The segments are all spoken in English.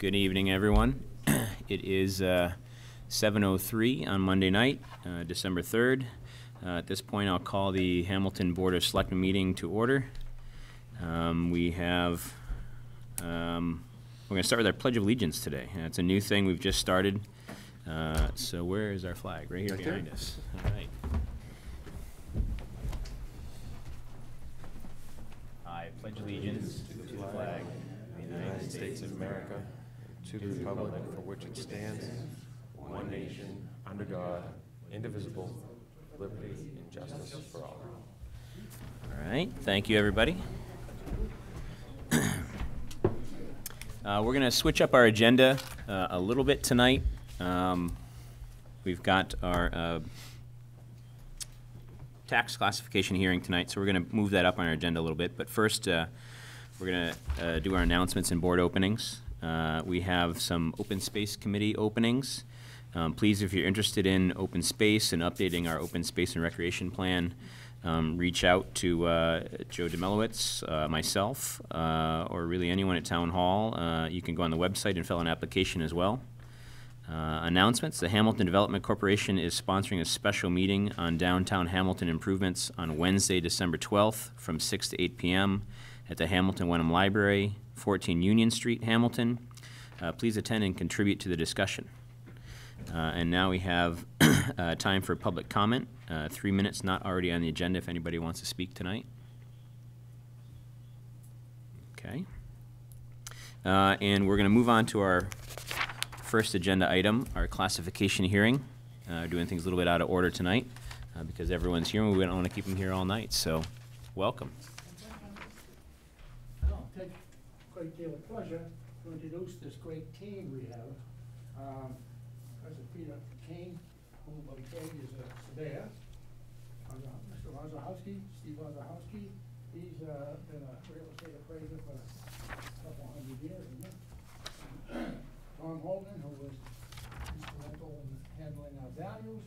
Good evening, everyone. It is 7:03 on Monday night, December 3rd. At this point, I'll call the Hamilton Board of Selectmen meeting to order. We're going to start with our Pledge of Allegiance today. It's a new thing we've just started. So where is our flag? Right here behind us. All right. I pledge allegiance to the flag of the United States of America, to the republic for which it stands, one nation, under God, indivisible, with liberty and justice for all. All right, thank you, everybody. We're going to switch up our agenda a little bit tonight. We've got our tax classification hearing tonight, so we're going to move that up on our agenda a little bit. But first, we're going to do our announcements and board openings. We have some open space committee openings. Please, if you're interested in open space and updating our open space and recreation plan, reach out to Joe Demelowitz, myself, or really anyone at Town Hall. You can go on the website and fill out an application as well. Announcements. The Hamilton Development Corporation is sponsoring a special meeting on downtown Hamilton improvements on Wednesday, December 12th from 6 to 8 p.m. at the Hamilton Wenham Library, 14 Union Street, Hamilton. Please attend and contribute to the discussion. And now we have time for public comment. 3 minutes not already on the agenda if anybody wants to speak tonight. Okay. And we're going to move on to our first agenda item, our classification hearing. Doing things a little bit out of order tonight because everyone's here and we don't want to keep them here all night. So, welcome. I'll take a great deal of pleasure to introduce this great team we have. President Peter Kane, who by trade is a surveyor. Mr. Wazahowski, Steve Wazahowski. He's been a real estate appraiser for a couple hundred years, isn't it? Tom Holden, who was instrumental in handling our values.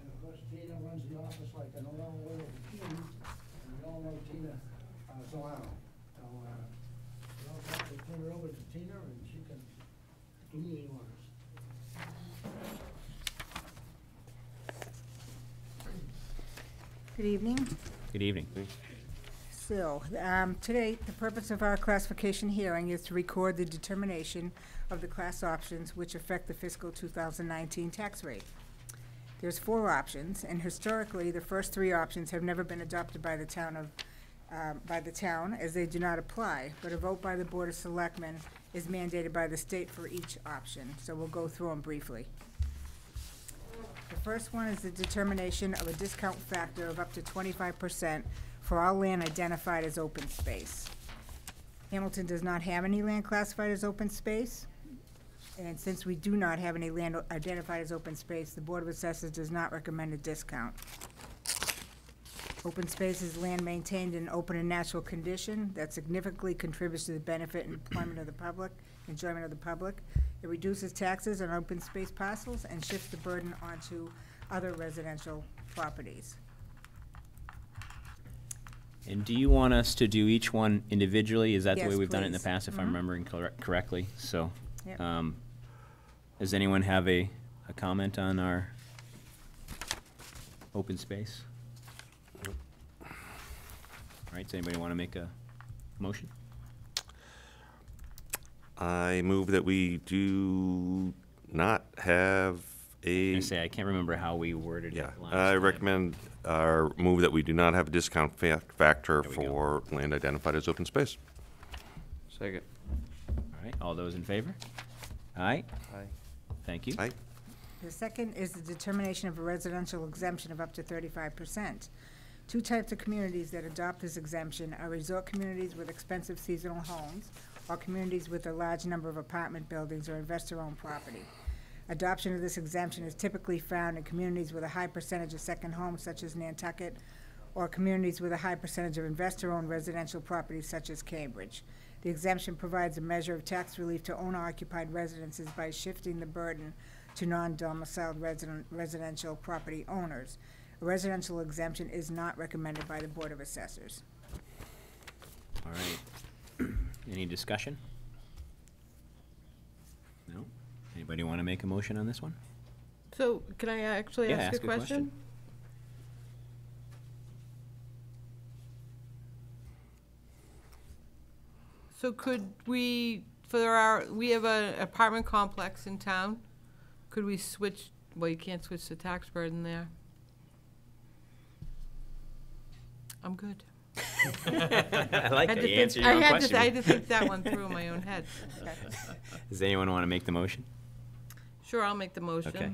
And of course, Tina runs the office like an oil machine. And we all know Tina Zolano. So I'll have to turn it over to Tina and she can do me the honors. Good evening. Good evening. So, today, the purpose of our classification hearing is to record the determination of the class options which affect the fiscal 2019 tax rate. There's 4 options, and historically, the first 3 options have never been adopted by the town as they do not apply, but a vote by the Board of Selectmen is mandated by the state for each option. So we'll go through them briefly. The first one is the determination of a discount factor of up to 25% for all land identified as open space. Hamilton does not have any land classified as open space, and since we do not have any land identified as open space, the Board of Assessors does not recommend a discount. Open space is land maintained in open and natural condition that significantly contributes to the benefit and enjoyment of the public. It reduces taxes on open space parcels and shifts the burden onto other residential properties. And do you want us to do each one individually? Is that the Yes, way we've done it in the please. past, if I'm remembering correctly? So, Yep. does anyone have a comment on our open space? All right, does anybody want to make a motion? I move that we do not have I say I can't remember how we worded yeah, it last I time. recommend move that we do not have a discount factor There we go. for land identified as open space. Second. All right, all those in favor? Aye? Aye. Thank you. Aye. The second is the determination of a residential exemption of up to 35%. 2 types of communities that adopt this exemption are resort communities with expensive seasonal homes or communities with a large number of apartment buildings or investor-owned property. Adoption of this exemption is typically found in communities with a high percentage of second homes such as Nantucket or communities with a high percentage of investor-owned residential properties such as Cambridge. The exemption provides a measure of tax relief to owner-occupied residences by shifting the burden to non-domiciled residential property owners. A residential exemption is not recommended by the Board of Assessors. All right. Any discussion? Anybody want to make a motion on this one? So, can I actually Yeah, ask ask a a question. question? So could we, we have an apartment complex in town, could we switch, well, you can't switch the tax burden there. I'm good. I like Had that to you think- answered your own I question. had to think that one through in my own head. Does anyone want to make the motion? Sure, I'll make the motion. Okay.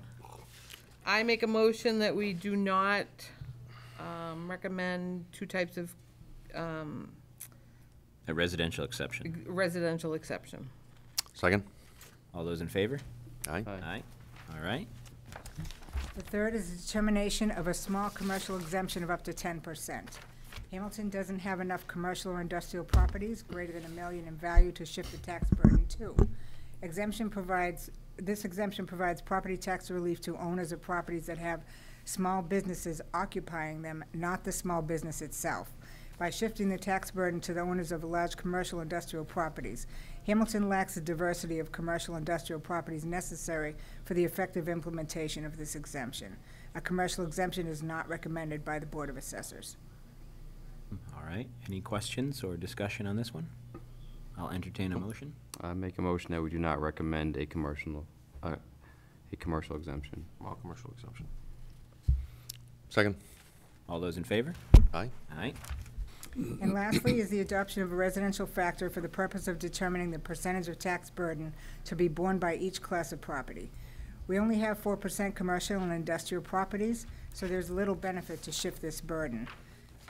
I make a motion that we do not recommend two types of A residential exception. residential exception. Second? All those in favor? Aye. Aye. All right. The third is the determination of a small commercial exemption of up to 10%. Hamilton doesn't have enough commercial or industrial properties greater than $1 million in value to shift the tax burden to. This exemption provides property tax relief to owners of properties that have small businesses occupying them, not the small business itself. By shifting the tax burden to the owners of large commercial industrial properties, Hamilton lacks the diversity of commercial industrial properties necessary for the effective implementation of this exemption. A commercial exemption is not recommended by the Board of Assessors. All right. Any questions or discussion on this one? I'll entertain a motion. I make a motion that we do not recommend a commercial exemption. All commercial exemption. Second. All those in favor? Aye. Aye. And lastly is the adoption of a residential factor for the purpose of determining the percentage of tax burden to be borne by each class of property. We only have 4% commercial and industrial properties, so there's little benefit to shift this burden.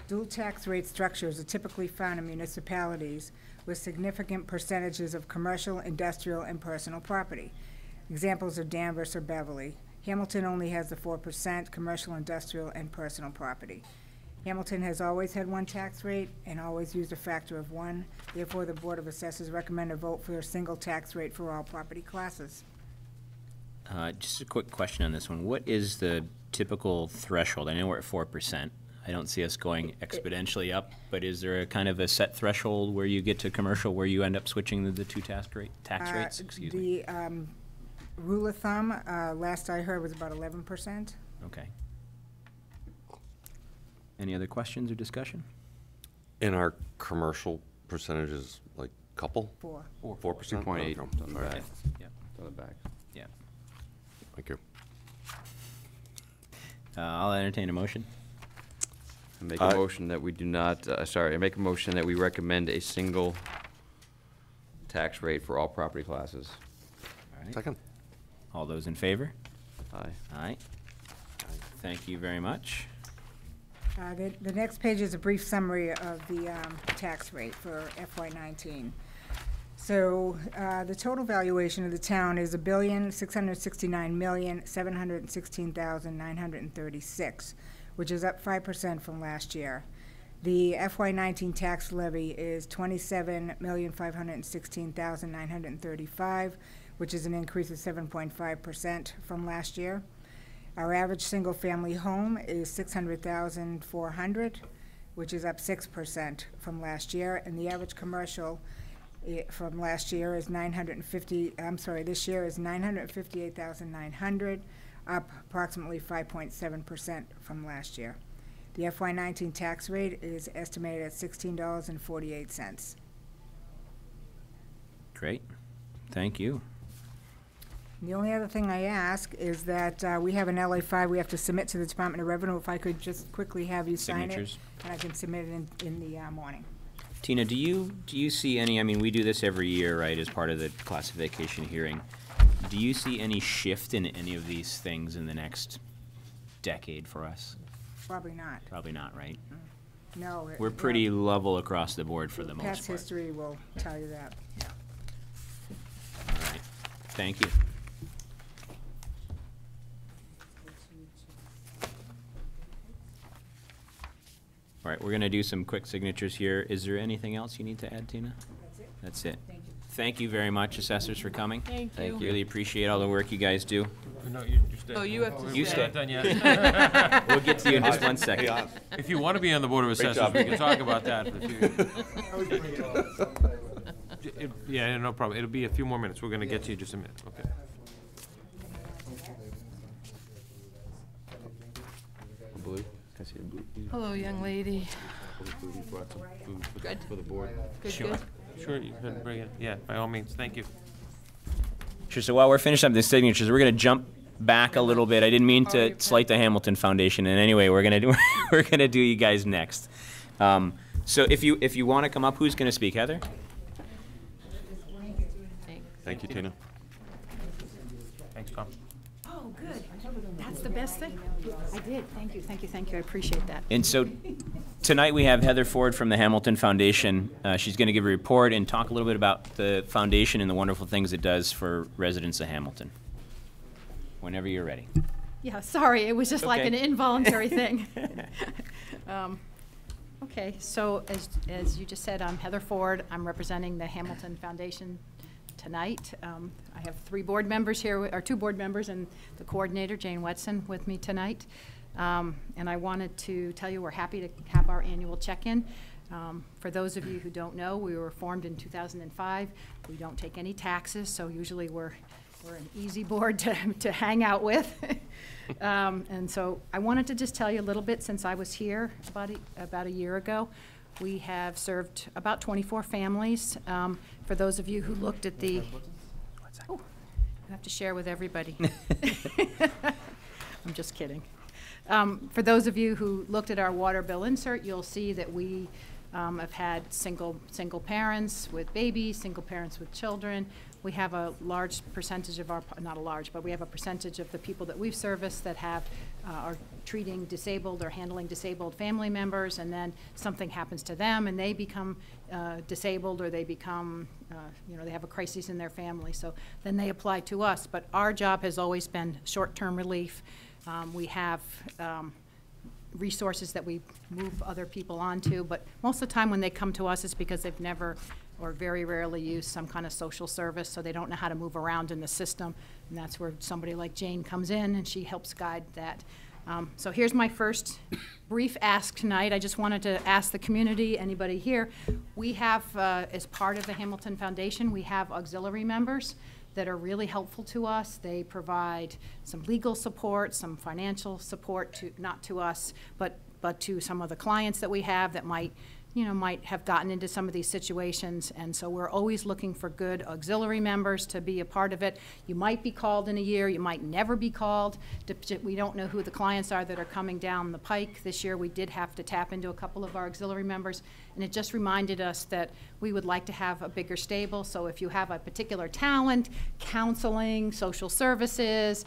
Dual tax rate structures are typically found in municipalities with significant percentages of commercial, industrial, and personal property. Examples are Danvers or Beverly. Hamilton only has the 4% commercial, industrial, and personal property. Hamilton has always had one tax rate and always used a factor of 1. Therefore, the Board of Assessors recommend a vote for a single tax rate for all property classes. Just a quick question on this one. What is the typical threshold? I know we're at 4%. I don't see us going exponentially up, but is there a kind of a set threshold where you get to commercial where you end up switching the two tax rates? Excuse me. The rule of thumb, last I heard, was about 11%. Okay. Any other questions or discussion? In our commercial percentages, like couple? 4. 4%? 2.8 Oh, on the all right. back. Yeah. On the back. Yeah. Thank you. I'll entertain a motion. I make a motion that we do not, I make a motion that we recommend a single tax rate for all property classes. All right. Second. All those in favor? Aye. Aye. Thank you very much. The next page is a brief summary of the tax rate for FY19. So the total valuation of the town is $1,669,716,936, which is up 5% from last year. The FY19 tax levy is $27,516,935, which is an increase of 7.5% from last year. Our average single-family home is $600,400, which is up 6% from last year, and the average commercial from last year is this year is $958,900, up approximately 5.7% from last year. The FY19 tax rate is estimated at $16.48. Great. Thank you. The only other thing I ask is that we have an LA5 we have to submit to the Department of Revenue. If I could just quickly have you sign it, Signatures. and I can submit it in the morning. Tina, do you see any, I mean, we do this every year, right, as part of the classification hearing. Do you see any shift in any of these things in the next decade for us? Probably not. Probably not, right? No. We're pretty level across the board for the most part. Past history will tell you that. All right. Thank you. All right, we're going to do some quick signatures here. Is there anything else you need to add, Tina? That's it. That's it. Thank you. Thank you very much, assessors, for coming. Thank you. Really appreciate all the work you guys do. No, you stay. Oh, you have to You stay. stay. Not done yet. We'll get to you in just one second. If you want to be on the Board of Assessors, job. we can talk about that for the future. Yeah, no problem. It'll be a few more minutes. We're going to get to you in just a minute, okay? Hello, young lady. We brought some food Good. for the board. Good, Sure. good. Sure, you can bring it. Yeah, by all means, thank you. Sure, so while we're finishing up the signatures, we're going to jump back a little bit. I didn't mean Already to passed. slight the Hamilton Foundation in any way. We're going to do we're going to do you guys next. So if you want to come up, who's going to speak? Heather? Thanks. Thank you, Tina. Thanks, Tom. Oh, good. That's the best thing. I did. Thank you, thank you, thank you. I appreciate that. And so tonight we have Heather Ford from the Hamilton Foundation. She's going to give a report and talk a little bit about the foundation and the wonderful things it does for residents of Hamilton. Whenever you're ready. Yeah, sorry, it was just like Okay. an involuntary thing. Okay, so as you just said, I'm Heather Ford. I'm representing the Hamilton Foundation tonight. I have 3 board members here, or 2 board members, and the coordinator, Jane Wetson, with me tonight. And I wanted to tell you we're happy to have our annual check-in. For those of you who don't know, we were formed in 2005. We don't take any taxes, so usually we're an easy board to hang out with. And so I wanted to just tell you a little bit, since I was here about a year ago. We have served about 24 families. For those of you who looked at the, oh, you have to share with everybody. I'm just kidding. For those of you who looked at our water bill insert, you'll see that we have had single parents with babies, single parents with children. We have a large percentage of our, not a large, but we have a percentage of the people that we've serviced that have, are treating disabled or handling disabled family members, and then something happens to them and they become disabled, or they become, they have a crisis in their family. So then they apply to us. But our job has always been short-term relief. We have resources that we move other people onto, but most of the time when they come to us, it's because they've never or very rarely used some kind of social service, so they don't know how to move around in the system, and that's where somebody like Jane comes in and she helps guide that. So here's my first brief ask tonight. I just wanted to ask the community, anybody here, we have, as part of the Hamilton Foundation, we have auxiliary members that are really helpful to us. They provide some legal support, some financial support, to not to us, but to some of the clients that we have that might have gotten into some of these situations. And so we're always looking for good auxiliary members to be a part of it. You might be called in a year, you might never be called. We don't know who the clients are that are coming down the pike. This year we did have to tap into a couple of our auxiliary members, and it just reminded us that we would like to have a bigger stable. So if you have a particular talent, counseling, social services,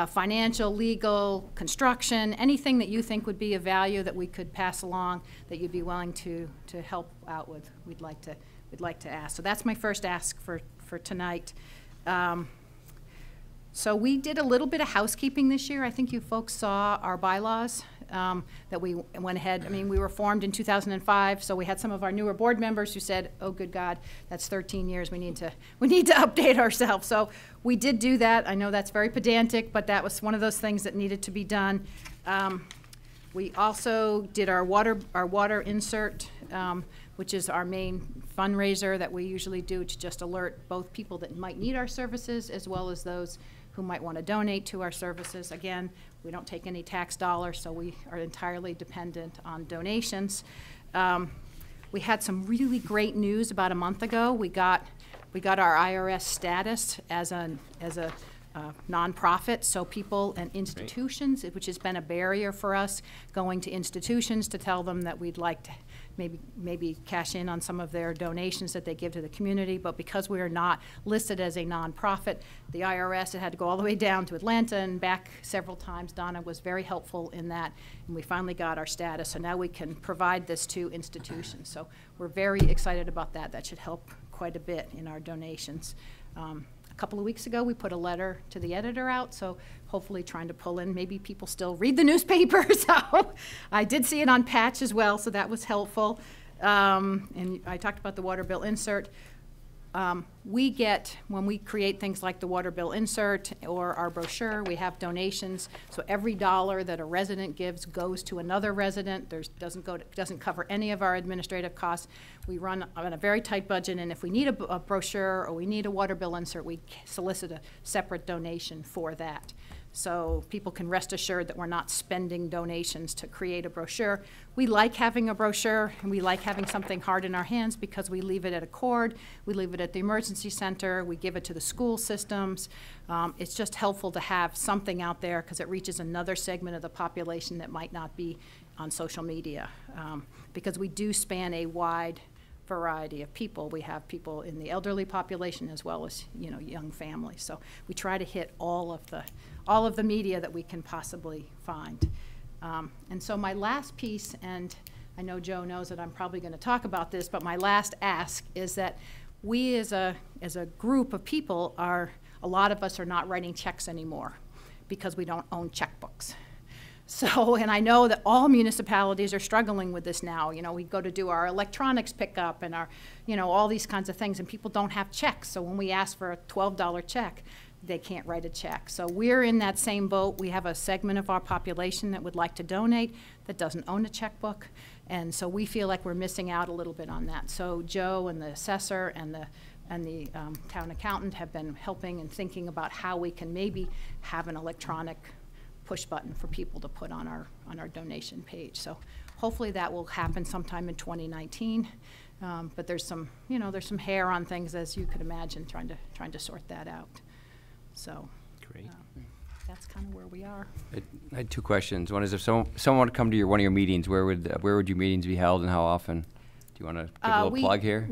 financial, legal, construction, anything that you think would be of value that we could pass along that you'd be willing to help out with, we'd like to ask. So that's my first ask for tonight. So we did a little bit of housekeeping this year. I think you folks saw our bylaws that we went ahead. I mean, we were formed in 2005, so we had some of our newer board members who said, "Oh, good God, that's 13 years. We need to update ourselves." So we did do that. I know that's very pedantic, but that was one of those things that needed to be done. We also did our water insert, which is our main fundraiser that we usually do to just alert both people that might need our services as well as those who might want to donate to our services. Again, we don't take any tax dollars, so we are entirely dependent on donations. We had some really great news about a month ago. We got our IRS status as a nonprofit, so people and institutions, which has been a barrier for us, going to institutions to tell them that we'd like to maybe cash in on some of their donations that they give to the community. But because we are not listed as a nonprofit, the IRS had to go all the way down to Atlanta and back several times. Donna was very helpful in that, and we finally got our status. So now we can provide this to institutions. So we're very excited about that. That should help quite a bit in our donations. A couple of weeks ago, we put a letter to the editor out, so hopefully trying to pull in, maybe people still read the newspaper, so I did see it on Patch as well, so that was helpful. And I talked about the water bill insert. We get, when we create things like the water bill insert or our brochure, we have donations. So every dollar that a resident gives goes to another resident. Doesn't cover any of our administrative costs. We run on a very tight budget, and if we need a brochure or we need a water bill insert, we solicit a separate donation for that. so people can rest assured that we're not spending donations to create a brochure. We like having a brochure, and we like having something hard in our hands because we leave it at a cord, we leave it at the emergency center, we give it to the school systems. It's just helpful to have something out there because it reaches another segment of the population that might not be on social media, because we do span a wide variety of people. We have people in the elderly population as well as, you know, young families. So we try to hit all of the media that we can possibly find. And so my last piece, and I know Joe knows that I'm probably going to talk about this, but my last ask is that we as a group of people a lot of us are not writing checks anymore because we don't own checkbooks. So, and I know that all municipalities are struggling with this now. You know, we go to do our electronics pickup and our, you know, all these kinds of things, and people don't have checks. So when we ask for a $12 check, they can't write a check. So we're in that same boat. We have a segment of our population that would like to donate that doesn't own a checkbook. And so we feel like we're missing out a little bit on that. So Joe and the assessor and the town accountant have been helping and thinking about how we can maybe have an electronic push button for people to put on our donation page. So hopefully that will happen sometime in 2019. But there's some, you know, there's some hair on things, as you could imagine, trying to sort that out. So Great. That's kind of where we are. I had two questions. One is, if someone would come to one of your meetings, where would your meetings be held and how often? Do you want to give a little plug here?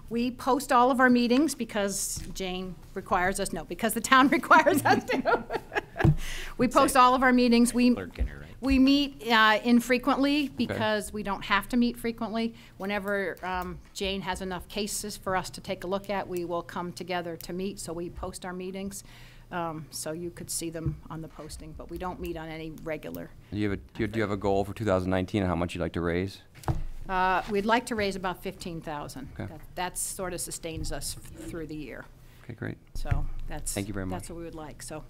We post all of our meetings because Jane requires us, no, because the town requires us to. We post all of our meetings. We meet infrequently because we don't have to meet frequently. Whenever Jane has enough cases for us to take a look at, we will come together to meet, so we post our meetings. So you could see them on the posting, but we don't meet on any regular. Do you have a goal for 2019 on how much you'd like to raise? We'd like to raise about 15,000. Okay. That sort of sustains us through the year. Okay, great. So that's. Thank you very much. That's what we would like. So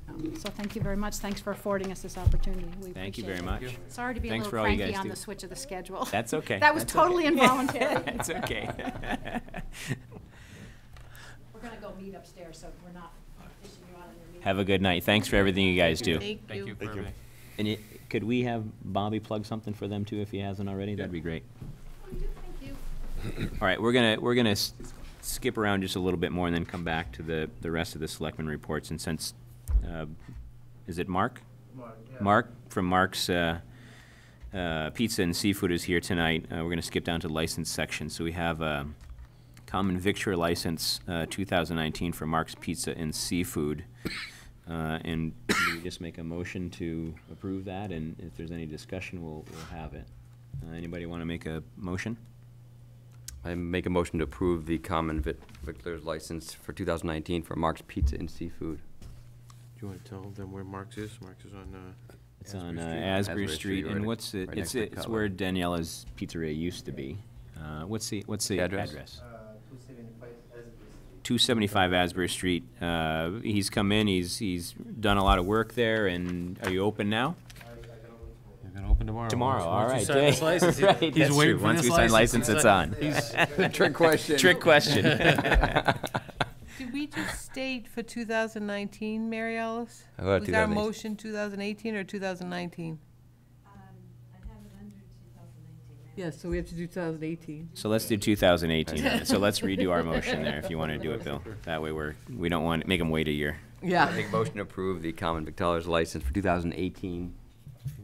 thank you very much. Thanks for affording us this opportunity. We Thank you appreciate very it. much. Sorry to be Thanks a for little all you cranky guys on do. the switch of the schedule. That's okay. That was That's totally okay. involuntary. It's okay. We're going to go meet upstairs, so we're not fishing you out in your meeting. Have a good night. Thanks for everything you guys do. Thank you. Thank you. And could we have Bobby plug something for them too, if he hasn't already? That'd be great. Thank you. All right, we're gonna skip around just a little bit more and then come back to the rest of the selectmen reports. And since, is it Mark? Mark from Mark's Pizza and Seafood is here tonight. We're gonna skip down to the license section. So we have a common victular license 2019 for Mark's Pizza and Seafood. And we just make a motion to approve that, and if there's any discussion, we'll have it. Anybody want to make a motion? I make a motion to approve the common victular's license for 2019 for Mark's Pizza and Seafood. Do you want to tell them where Mark's is? Mark's is on, It's Asbury on Street. Asbury Asbury Street, Street, and right what's it? right It's next to it's Cutler. where Daniela's Pizzeria used to be. What's the Address? 275 Asbury Street. He's come in. He's done a lot of work there. And are you open now? You're going to open tomorrow. Tomorrow. All right. Once you sign this license, Right, he's that's waiting true. for Once this we sign license, license. it's on. Trick question. Trick question. Did we just state for 2019, Mary Alice? How about Was our 2018? motion 2018 or 2019? Yes, so we have to do 2018. So let's do 2018. then. So let's redo our motion there if you want to do it, Bill. That way we don't want to make him wait a year. I Yeah. make a motion to approve the common victular's license for 2018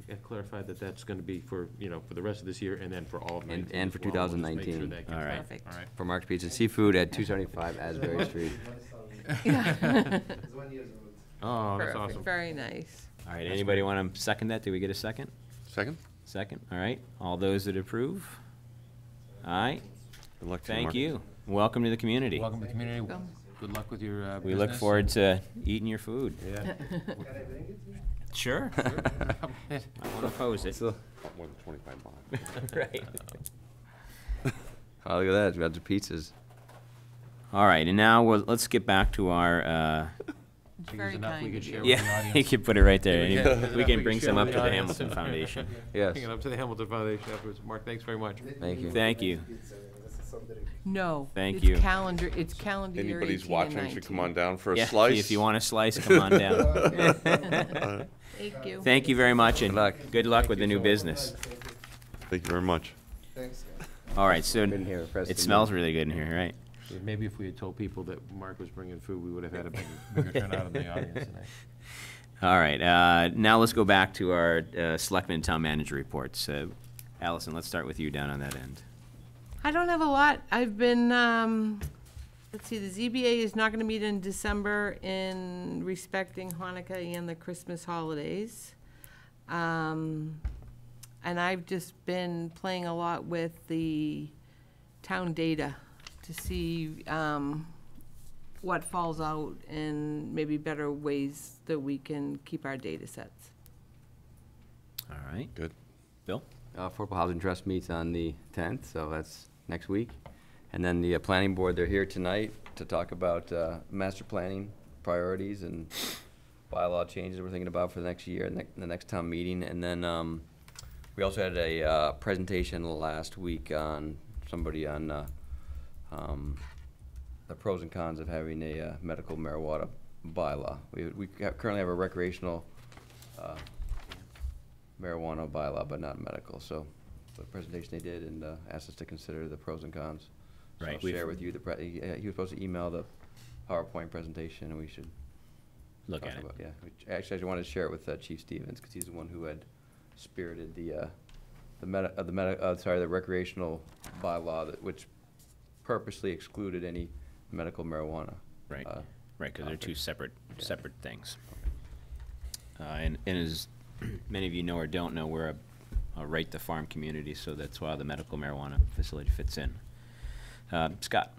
And clarify that that's going to be for, for the rest of this year and then for all of 19. and for as well. We'll just make sure 2019. that gets- All right. Perfect. All right. for Mark's Pizza and Seafood at 275 Asbury Street. Oh, that's Perfect. awesome. Very nice. All right. Anybody want to second that? Did we get a second? Second? Second. All right. All those that approve? Aye. Good luck to you, Thank Mark. you. Welcome to the community. Welcome to the community. Welcome. Good luck with your business. We look forward to eating your food. Yeah. Sure. I won't oppose it. More than 25 bucks. Right. Oh, look at that. We got the pizzas. All right, and now let's get back to our. It's Think very there's enough we kind could of share you. with the Yeah, you audience. can put it right there. Yeah, And there's we enough can we bring can some share up with to the the audience. Hamilton Foundation. Yes. Bring it up to the Hamilton Foundation afterwards. Mark, thanks very much. Thank you. Thank you. No. Thank you. It's calendar year 18 Anybody's and watching 19. should come on down for a Yeah, slice. if you want a slice, come on down. Thank you. Thank you very much, and luck. good luck with the new business. Thank you very much. All right, so Been here, press it the smells really good in here, right? Yeah, maybe if we had told people that Mark was bringing food, we would have had a bigger turnout in the audience tonight. All right, now let's go back to our Selectmen and Town Manager reports. Allison, let's start with you down on that end. I don't have a lot. I've been, let's see, the ZBA is not going to meet in December in respecting Hanukkah and the Christmas holidays. And I've just been playing a lot with the town data to see what falls out and maybe better ways that we can keep our data sets. All right. Good. Bill? Affordable Housing Trust meets on the 10th, so that's next week. And then the planning board, they're here tonight to talk about master planning priorities and bylaw changes we're thinking about for the next year, the next town meeting. And then we also had a presentation last week on somebody on the pros and cons of having a medical marijuana bylaw. We currently have a recreational marijuana bylaw, but not medical. So the presentation they did and asked us to consider the pros and cons. So Right. I'll share with you he was supposed to email the PowerPoint presentation, and we should Look talk at it. about, yeah. Actually, I just wanted to share it with Chief Stevens because he's the one who had spirited the recreational bylaw which purposely excluded any medical marijuana. Right, uh, right, because they're two topic. separate things. And as many of you know or don't know, we're a right-to-farm community, so that's why the medical marijuana facility fits in. Scott?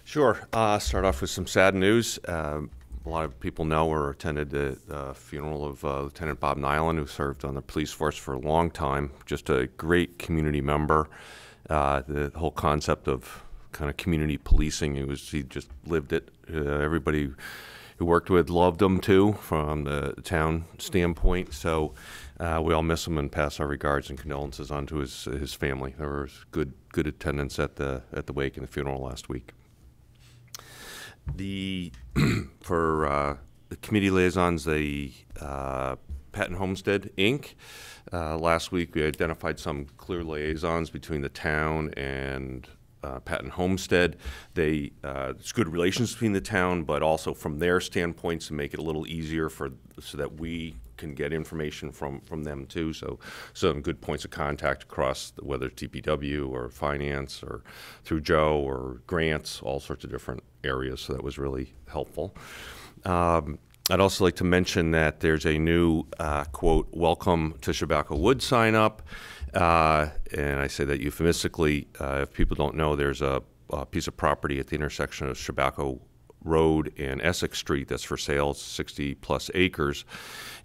Sure. Start off with some sad news. A lot of people know or attended the funeral of Lieutenant Bob Nyland, who served on the police force for a long time. Just a great community member. The whole concept of kind of community policing, he just lived it. Everybody who worked with loved him too, from the town standpoint. So we all miss him and pass our regards and condolences on to his family. There was good attendance at the wake and the funeral last week. For the committee liaisons, the Patton Homestead Inc. Last week we identified some clear liaisons between the town and Patton Homestead. It's good relations between the town, but also from their standpoints to make it a little easier so that we can get information from them too. So some good points of contact across, whether it's DPW or finance or through Joe or grants, all sorts of different areas. So that was really helpful. I'd also like to mention that there's a new, quote, welcome to Chabaco Wood sign up. And I say that euphemistically. If people don't know, there's a piece of property at the intersection of Chabaco Road and Essex Street that's for sale, 60-plus acres.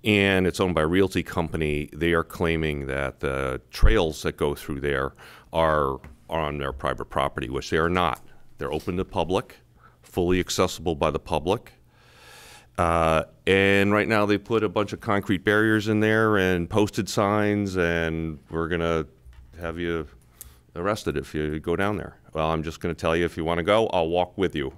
And it's owned by a realty company. They are claiming that the trails that go through there are on their private property, which they are not. They're open to the public, fully accessible by the public. And right now they put a bunch of concrete barriers in there and posted signs, and we're going to have you arrested if you go down there. Well, I'm just going to tell you, if you want to go, I'll walk with you.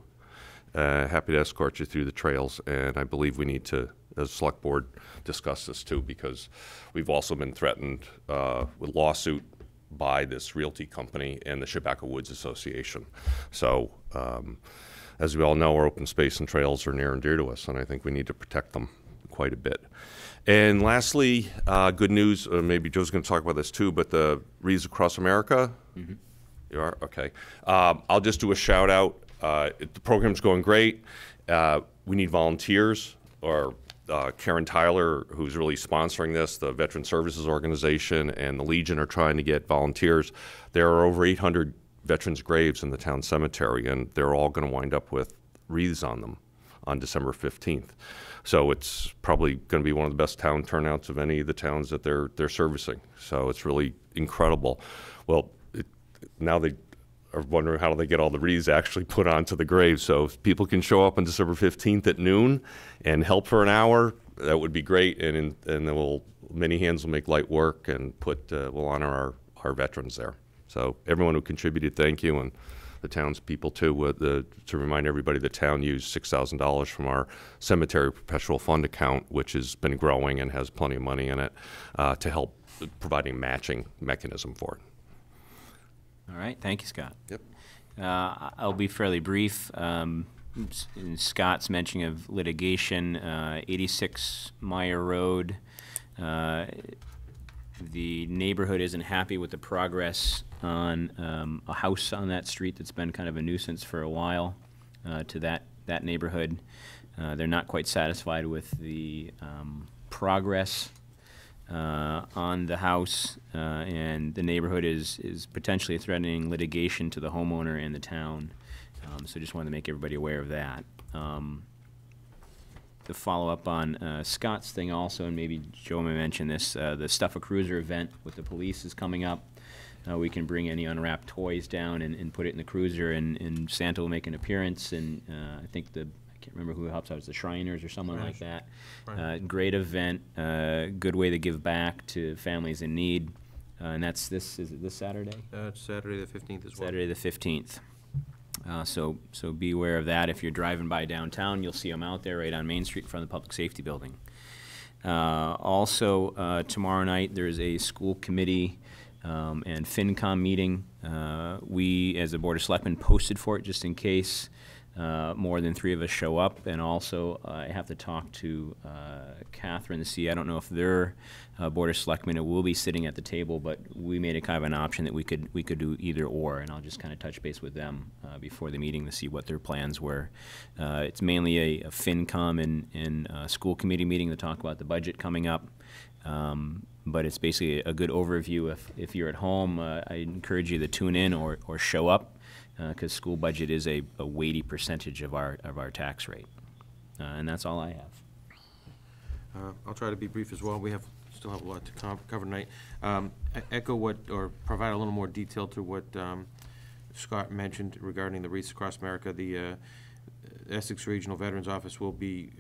Happy to escort you through the trails, and I believe we need to, as a select board, discuss this too, because we've also been threatened with lawsuit by this realty company and the Chabaco Woods Association. So, as we all know, our open space and trails are near and dear to us, and I think we need to protect them quite a bit. And lastly, good news, maybe Joe's going to talk about this too, but the Wreaths Across America, you are? Okay. I'll just do a shout out. The program's going great. We need volunteers, or Karen Tyler, who's really sponsoring this, the Veteran Services Organization and the Legion are trying to get volunteers. There are over 800 veterans' graves in the town cemetery, and they're all going to wind up with wreaths on them on December 15th. So it's probably going to be one of the best town turnouts of any of the towns that they're servicing. So it's really incredible. Well, now they are wondering how do they get all the wreaths actually put onto the graves. So if people can show up on December 15th at noon and help for an hour, that would be great. And then many hands will make light work, and we'll honor our veterans there. So everyone who contributed, thank you, and the townspeople too. To remind everybody, the town used $6,000 from our cemetery perpetual fund account, which has been growing and has plenty of money in it, to help providing matching mechanism for it. All right, thank you, Scott. Yep. I'll be fairly brief. In Scott's mention of litigation, 86 Meyer Road, the neighborhood isn't happy with the progress on a house on that street that's been kind of a nuisance for a while to that neighborhood. They're not quite satisfied with the progress on the house, and the neighborhood is potentially threatening litigation to the homeowner and the town. So just wanted to make everybody aware of that. To follow up on Scott's thing also, and maybe Joe may mention this, the Stuff a Cruiser event with the police is coming up. We can bring any unwrapped toys down and put it in the cruiser, and Santa will make an appearance, and I think I can't remember who helps out, it's the Shriners or someone like that. Great event, good way to give back to families in need, and is it this Saturday? It's Saturday the 15th as well. Saturday the 15th. So be aware of that. If you're driving by downtown, you'll see them out there right on Main Street in front of the Public Safety Building. Also, tomorrow night, there's a school committee and FinCom meeting. We, as a Board of Selectmen, posted for it just in case more than 3 of us show up. And also, I have to talk to Catherine to see, I don't know if their Board of Selectmen will be sitting at the table, but we made it kind of an option that we could do either or, and I'll just kind of touch base with them before the meeting to see what their plans were. It's mainly a FinCom and school committee meeting to talk about the budget coming up. But it's basically a good overview. If you're at home, I encourage you to tune in or show up, because school budget is a weighty percentage of our tax rate. And that's all I have. I'll try to be brief as well. We still have a lot to cover tonight. Echo or provide a little more detail to what Scott mentioned regarding the Wreaths Across America. The Essex Regional Veterans Office will be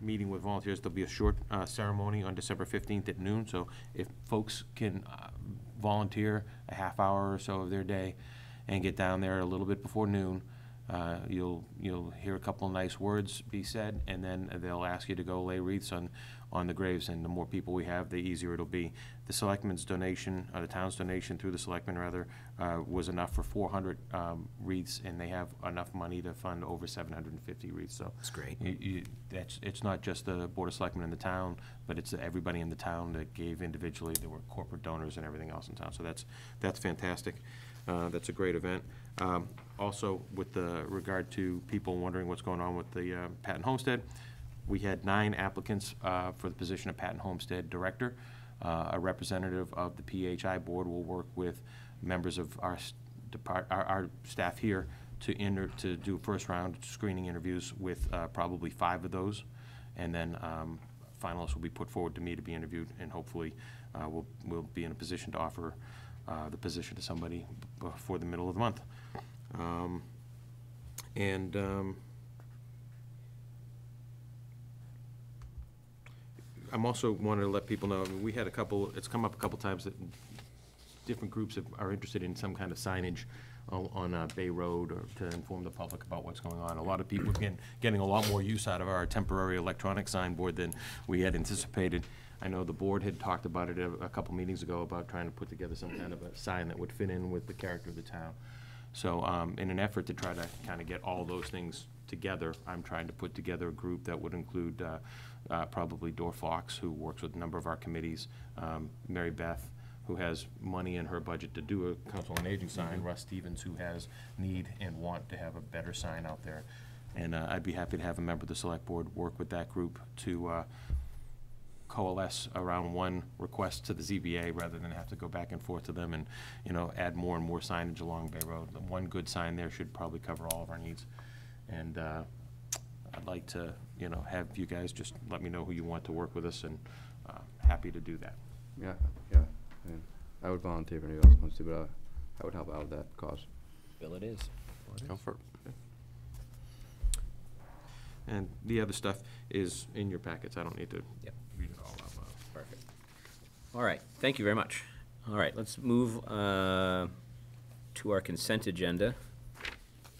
meeting with volunteers. There'll be a short ceremony on December 15th at noon. So if folks can volunteer a half hour or so of their day and get down there a little bit before noon, you'll hear a couple of nice words be said, and then they'll ask you to go lay wreaths on the graves. And the more people we have, the easier it'll be. The Selectmen's donation, the town's donation through the Selectmen rather, was enough for 400 wreaths, and they have enough money to fund over 750 wreaths. So That's great. It's not just the Board of Selectmen in the town, but it's everybody in the town that gave individually. There were corporate donors and everything else in town. So that's fantastic. That's a great event. Also, with regard to people wondering what's going on with the Patent Homestead, we had 9 applicants for the position of Patent Homestead Director. A representative of the PHI board will work with members of our staff here to do first round screening interviews with probably 5 of those, and then finalists will be put forward to me to be interviewed, and hopefully we'll be in a position to offer the position to somebody before the middle of the month. I'm also wanted to let people know, I mean, we had it's come up a couple times that different groups are interested in some kind of signage on Bay Road, or to inform the public about what's going on. A lot of people are getting a lot more use out of our temporary electronic signboard than we had anticipated. I know the board had talked about it a couple meetings ago about trying to put together some kind of a sign that would fit in with the character of the town. So in an effort to try to kind of get all those things together, I'm trying to put together a group that would include probably Dor Fox, who works with a number of our committees, Mary Beth, who has money in her budget to do a Council on Aging sign, Russ Stevens, who has need and want to have a better sign out there. And I'd be happy to have a member of the Select Board work with that group to coalesce around one request to the ZBA rather than have to go back and forth to them and, add more and more signage along Bay Road. The one good sign there should probably cover all of our needs. And I'd like to, have you guys just let me know who you want to work with us, and happy to do that. Yeah. And I would volunteer if anybody else wants to, but I would help out with that cause. Bill, it is. Go for it. And the other stuff is in your packets. I don't need to read it all out loud. Perfect. All right, thank you very much. All right, let's move to our consent agenda.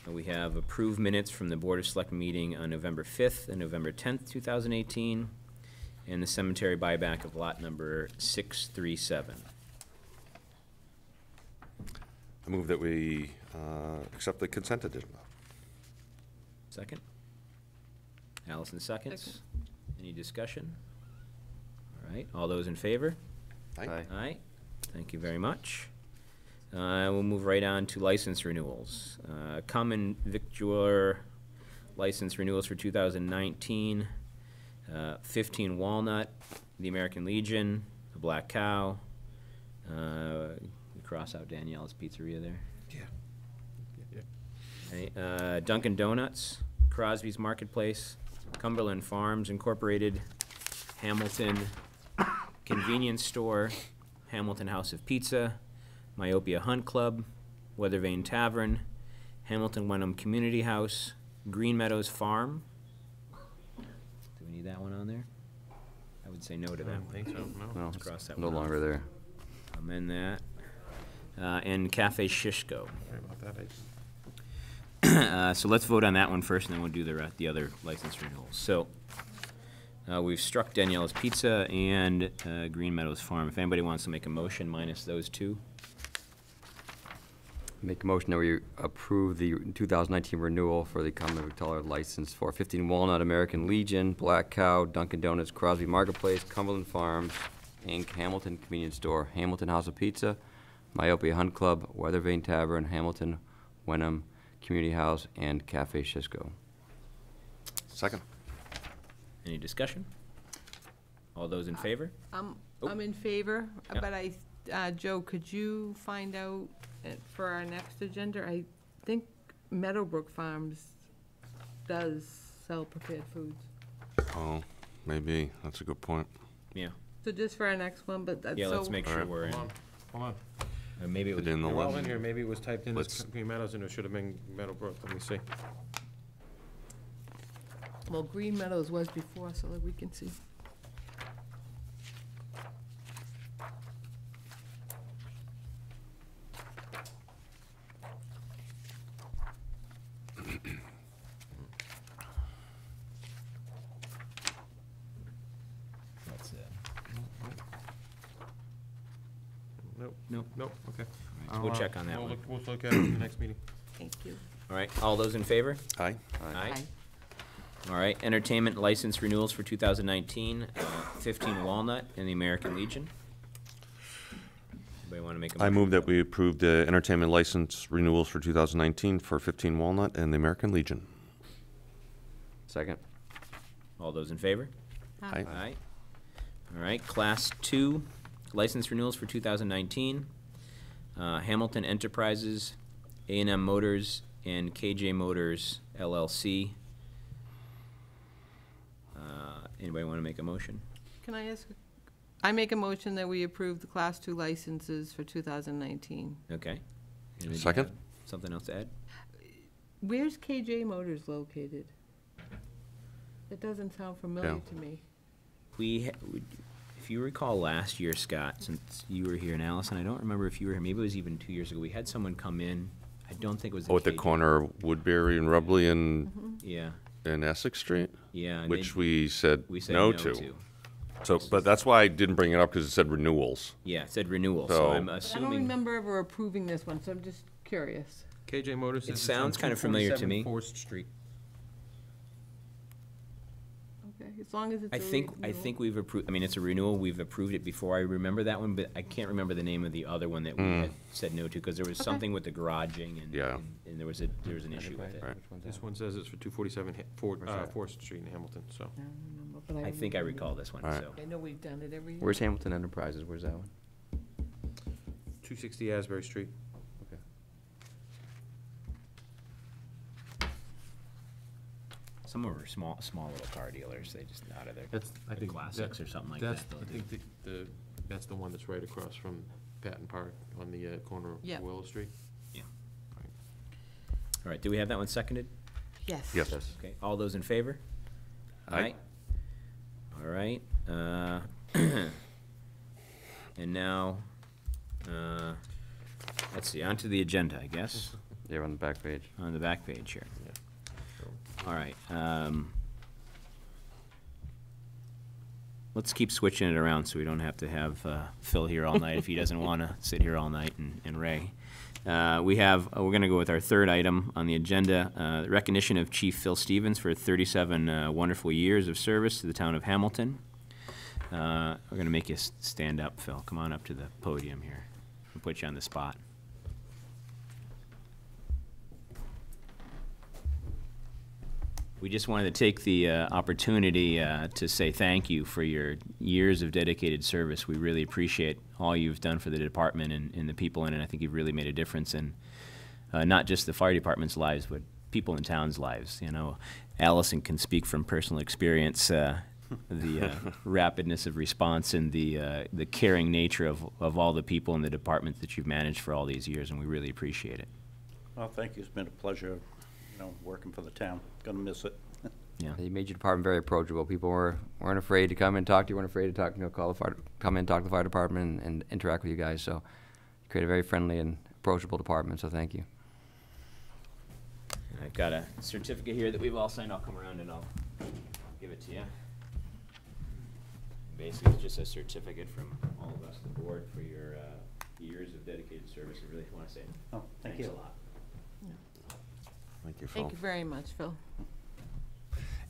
We have approved minutes from the Board of Selectmen meeting on November 5th and November 10th, 2018, and the cemetery buyback of lot number 637. I move that we accept the consent agenda. Second? Allison seconds. Second. Any discussion? All right, all those in favor? Aye. Aye. Thank you very much. We'll move right on to license renewals. Common victualler license renewals for 2019. 15 Walnut, the American Legion, the Black Cow. We cross out Danielle's Pizzeria there. Okay, Dunkin' Donuts, Crosby's Marketplace, Cumberland Farms Incorporated, Hamilton Convenience Store, Hamilton House of Pizza, Myopia Hunt Club, Weather Vane Tavern, Hamilton Wenham Community House, Green Meadows Farm. Do we need that one on there? I would say no to I that don't one. think so, no. No, Let's cross that no one out. longer there. Amend that. And Cafe Shishko. Sorry about that. So let's vote on that one first, and then we'll do the other license renewals. So we've struck Danielle's Pizza and Green Meadows Farm. If anybody wants to make a motion minus those two. Make a motion that we approve the 2019 renewal for the common victualler license for 15 Walnut, American Legion, Black Cow, Dunkin' Donuts, Crosby Marketplace, Cumberland Farms, Inc., Hamilton Convenience Store, Hamilton House of Pizza, Myopia Hunt Club, Weather Vane Tavern, Hamilton Wenham Community House, and Cafe Shishko. Second. Any discussion? All those in favor? I'm Oh. in favor, Yeah. but Joe, could you find out for our next agenda? I think Meadowbrook Farms does sell prepared foods. Oh, maybe. That's a good point. Yeah. So just for our next one, but that's Yeah, let's so- make sure Alright. we're in. Hold on. Maybe it was. Is it in the Well, list? in here, maybe it was typed in as Let's- Green Meadows, and it should have been Meadowbrook. Let me see. Well, Green Meadows was before, so that we can see. That's it. Nope. Nope. Nope, okay. So we'll check on that We'll one. look- We'll look at it in the next meeting. Thank you. All right, all those in favor? Aye. Aye. All right, entertainment license renewals for 2019, 15 Walnut and the American Legion. Anybody want to make a motion? I move that we approve the entertainment license renewals for 2019 for 15 Walnut and the American Legion. Second. All those in favor? Aye. Aye. All right, Class 2 license renewals for 2019, Hamilton Enterprises, A&M Motors, and KJ Motors LLC. Anybody want to make a motion? Can I ask, I make a motion that we approve the Class 2 licenses for 2019. Okay. Anybody Second. have something else to add? Where's KJ Motors located? It doesn't sound familiar Yeah. to me. If you recall last year, Scott, since you were here, and Allison, I don't remember if you were here, maybe it was even 2 years ago, we had someone come in, I don't think it was. Oh, at the KJ. corner of Woodbury and Rubley and Yeah, Essex Street? yeah. and Which they- we said we said no to. So, but that's why I didn't bring it up, because it said renewals. Yeah, it said renewal, so So- I'm I don't assuming, remember ever approving this one, so I'm just curious. KJ Motors. It says it's on sounds kind of familiar to 247 me. Forest Street. Okay, as long as it's I a think renewal. we've approved, I mean, it's a renewal, we've approved it before, I remember that one, but I can't remember the name of the other one that we had said no to, because there was Okay. something with the garaging and, Yeah. and there was an issue with it. Right. This one says it's for 247 Forest Street in Hamilton, so. I don't remember, but I think I remember. recall this one, All right. so. I know we've done it every year. Where's Hamilton Enterprises? Where's that one? 260 Asbury Street. Okay. Some of them are small little car dealers, they just out of their That's, I think. classics or something like That's, that. I think that's the one that's right across from Patton Park on the corner of Yeah. Willow Street. All right, do we have that one seconded? Yes. Yes. Okay, all those in favor? Aye. All right, and now, let's see, onto the agenda, I guess. They're on the back page. On the back page here. All right. Let's keep switching it around so we don't have to have Phil here all night if he doesn't want to sit here all night, and Ray. We're going to go with our third item on the agenda, the recognition of Chief Phil Stevens for 37 wonderful years of service to the town of Hamilton. We're going to make you stand up, Phil. Come on up to the podium here. We'll put you on the spot. We just wanted to take the opportunity to say thank you for your years of dedicated service. We really appreciate all you've done for the department and the people in it. I think you've really made a difference in not just the fire department's lives, but people in town's lives. You know, Allison can speak from personal experience, the rapidness of response and the caring nature of all the people in the department that you've managed for all these years, and we really appreciate it. Well, thank you. It's been a pleasure, working for the town. Gonna miss it. Yeah. You made your department very approachable. People weren't afraid to come and talk to you, weren't afraid to talk, come in, talk to the fire department and interact with you guys. So you create a very friendly and approachable department, so thank you. I've got a certificate here that we've all signed. I'll come around and I'll give it to you. Basically, it's just a certificate from all of us, the board, for your years of dedicated service. I really want to say Thank thanks you. a lot. Thank you, Phil. Thank you very much, Phil.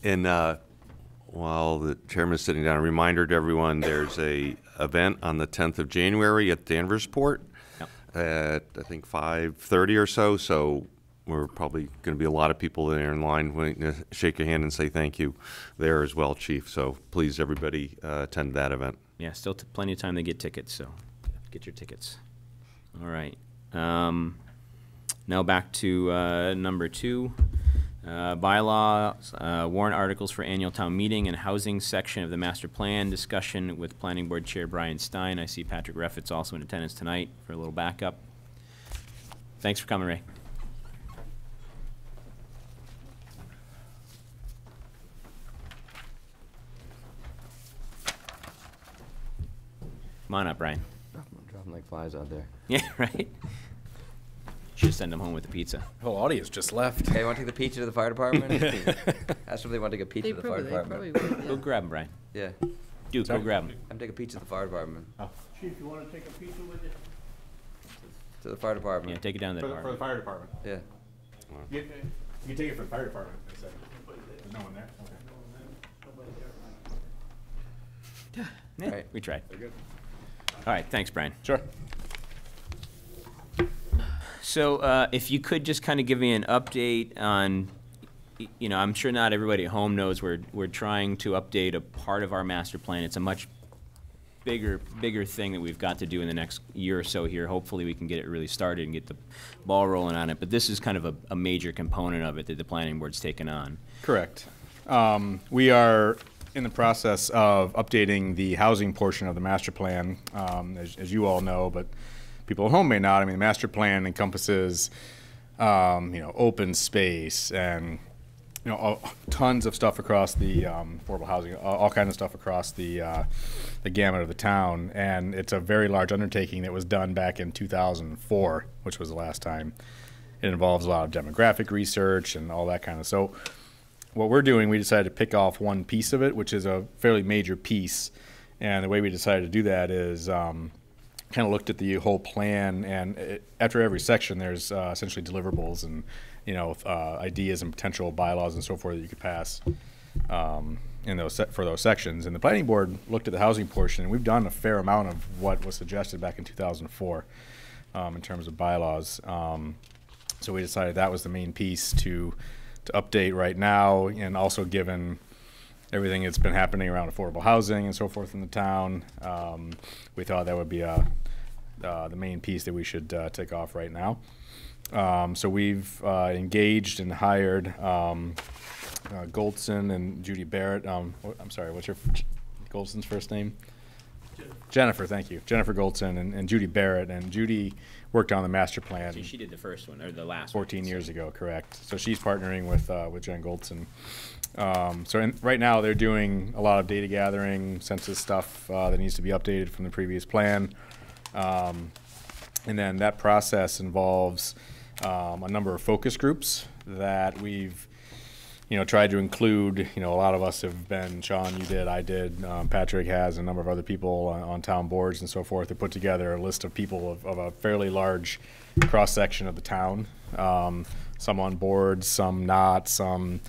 And while the chairman's sitting down, a reminder to everyone, there's a event on the 10th of January at Danversport at, I think, 5:30 or so. So we're probably going to be a lot of people there in line waiting to shake your hand and say thank you there as well, Chief. So please, everybody, attend that event. Yeah, still plenty of time to get tickets, so get your tickets. All right. Now back to number 2. Bylaws, warrant articles for annual town meeting and housing section of the master plan discussion with Planning Board Chair Brian Stein. I see Patrick Reffitt's also in attendance tonight for a little backup. Thanks for coming, Ray. Come on up, Brian. Drop them like flies out there. Yeah, right? Should send them home with the pizza. Whole audience just left. Hey, want to take the pizza to the fire department? Ask them if they want to take a pizza to the fire Probably department. would, Go yeah. grab them, Brian. Yeah, Duke, go grab them. I'm take a pizza to the fire department. Chief, you wanna take a picture with it? To the fire Yeah, department. take it down to the For the department. fire department. Yeah. You can take it for the fire department, they said. There's no one there? Okay. Yeah, Right. we tried. Very good. All right, thanks, Brian. Sure. So if you could just kind of give me an update on, I'm sure not everybody at home knows we're trying to update a part of our master plan. It's a much bigger thing that we've got to do in the next year or so here. Hopefully we can get it really started and get the ball rolling on it. But this is kind of a major component of it that the planning board's taken on. Correct. We are in the process of updating the housing portion of the master plan, as you all know, but people at home may not. I mean, the master plan encompasses, open space and, tons of stuff across the affordable housing, all kinds of stuff across the gamut of the town. And it's a very large undertaking that was done back in 2004, which was the last time. It involves a lot of demographic research and all that kind of. So what we're doing, we decided to pick off one piece of it, which is a fairly major piece. And the way we decided to do that is kind of looked at the whole plan, and after every section, there's essentially deliverables and ideas and potential bylaws and so forth that you could pass for those sections. And the planning board looked at the housing portion, and we've done a fair amount of what was suggested back in 2004 in terms of bylaws. So we decided that was the main piece to update right now, and also given everything that's been happening around affordable housing and so forth in the town, we thought that would be the main piece that we should take off right now. So we've engaged and hired Goldson and Judy Barrett. I'm sorry, what's your Goldson's first name? Jennifer, thank you. Jennifer Goldson and Judy Barrett. And Judy worked on the master plan. So she did the first one, or the last 14 one. years ago, correct. So she's partnering with Jen Goldson. Right now they're doing a lot of data gathering, census stuff that needs to be updated from the previous plan. And then that process involves a number of focus groups that we've, tried to include. A lot of us have been, Sean, you did, I did, Patrick has, a number of other people on town boards and so forth, to put together a list of people of a fairly large cross-section of the town. Some on boards, some not, some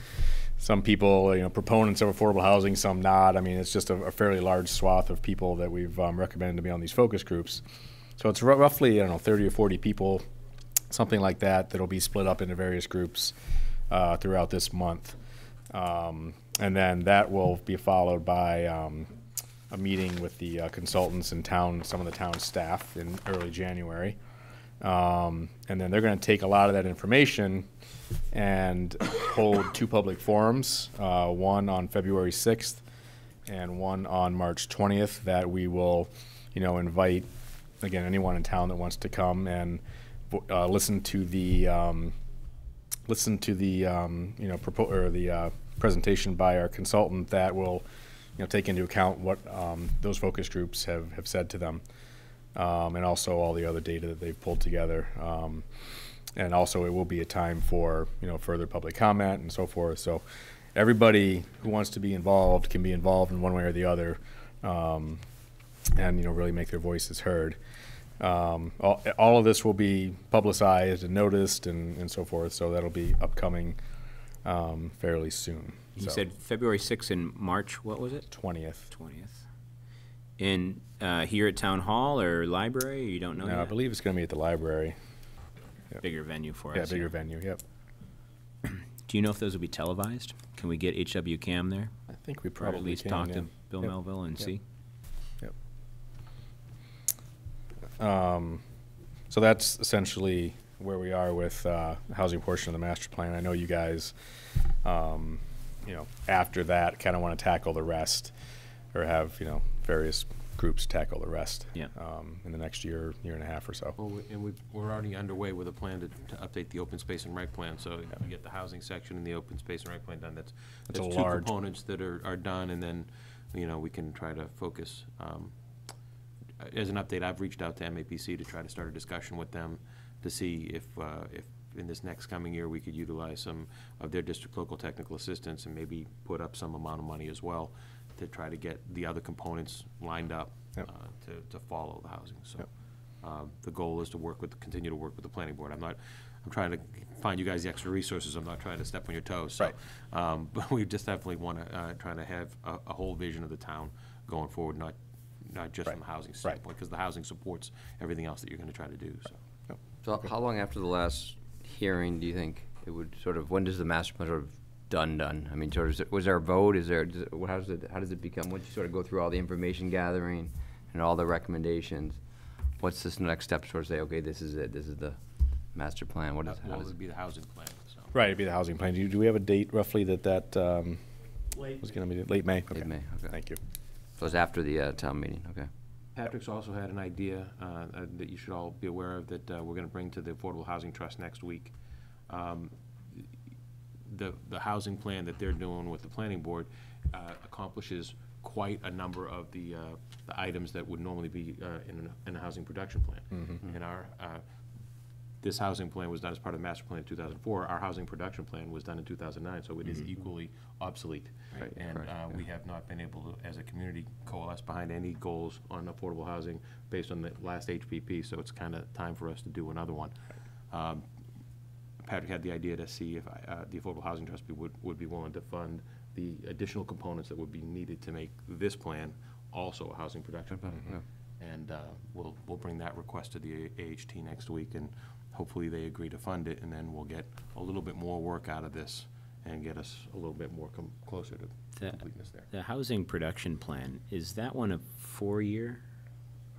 people, proponents of affordable housing, some not. I mean, it's just a fairly large swath of people that we've recommended to be on these focus groups. So it's roughly, 30 or 40 people, something like that, that'll be split up into various groups throughout this month. And then that will be followed by a meeting with the consultants in town, some of the town staff in early January. And then they're going to take a lot of that information and hold 2 public forums, one on February 6th and one on March 20th, that we will, invite, again, anyone in town that wants to come and listen to the presentation by our consultant that will, take into account what those focus groups have said to them, and also all the other data that they've pulled together. And also it will be a time for, further public comment and so forth. So everybody who wants to be involved can be involved in one way or the other, and, really make their voices heard. All of this will be publicized and noticed and so forth, so that'll be upcoming fairly soon. You said February 6th and March, what was it? 20th. 20th. In, here at Town Hall or library, you don't know No, I yet? believe it's going to be at the library. Yep. Bigger venue for Yeah, us. bigger venue, yep. Do you know if those will be televised? Can we get HW Cam there? I think we Or probably at least can, talk yeah. to Bill Yep. Melville and Yep. see? Yep. So that's essentially where we are with the housing portion of the master plan. I know you guys, after that, kind of want to tackle the rest, or have, various groups tackle the rest. Yeah. In the next year and a half or so. Well, we're already underway with a plan to update the open space and rec plan, so you get the housing section and the open space and rec plan done. That's a 2 large- components that are done, and then, we can try to focus. As an update, I've reached out to MAPC to try to start a discussion with them to see if in this next coming year, we could utilize some of their district local technical assistance and maybe put up some amount of money as well to try to get the other components lined up. Yep. To follow the housing. So Yep. the goal is to continue to work with the planning board. I'm trying to find you guys the extra resources. I'm not trying to step on your toes. So, Right. but we just definitely want to try to have a whole vision of the town going forward, not just from Right. the housing Right. standpoint, because the housing supports everything else that you're going to try to do. So. So how long after the last hearing do you think it would when does the master plan sort of done? I mean, was there a vote? How does it become, once you sort of go through all the information gathering and all the recommendations, what's this next step to sort of say, okay, this is it, this is the master plan? How Well, does it it? would be the housing plan. So. Right, it'd be the housing plan. Do we have a date roughly that Late. was going to be? Late May? Okay. Late May, okay. Thank you. So it's after the town meeting, okay. Patrick's also had an idea that you should all be aware of that we're going to bring to the Affordable Housing Trust next week. The housing plan that they're doing with the planning board accomplishes quite a number of the items that would normally be in a housing production plan. And this housing plan was done as part of the master plan in 2004. Our housing production plan was done in 2009, so it is equally obsolete. Right, And correct, we have not been able to, as a community, coalesce behind any goals on affordable housing based on the last HPP, so it's kind of time for us to do another one. Patrick had the idea to see if the Affordable Housing Trust would be willing to fund the additional components that would be needed to make this plan also a housing production plan. And we'll bring that request to the AHT next week, and hopefully they agree to fund it, and then we'll get a little bit more work out of this and get us a little bit more closer to completeness there. The housing production plan, is that one a 4-year,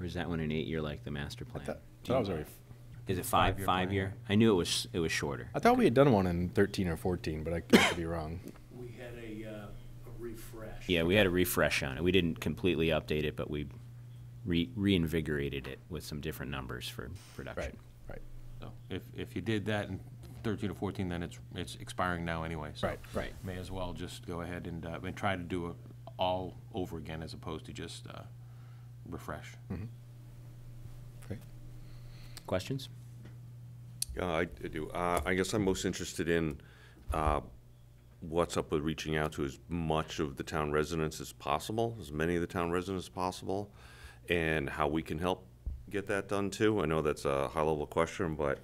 or is that one an 8-year like the master plan? That Do you- was already. Is it five-year plan, five-year? I knew it was shorter. I thought we had done one in 13 or 14, but I could be wrong. We had a refresh. Yeah, we had a refresh on it. We didn't completely update it, but we reinvigorated it with some different numbers for production. Right. So if you did that in 13 or 14, then it's expiring now anyway. So Right. may as well just go ahead and try to do it all over again as opposed to just refresh. Great. Questions? I do. I guess I'm most interested in what's up with reaching out to as much of the town residents as possible, as many of the town residents as possible, and how we can help get that done too. I know that's a high-level question, but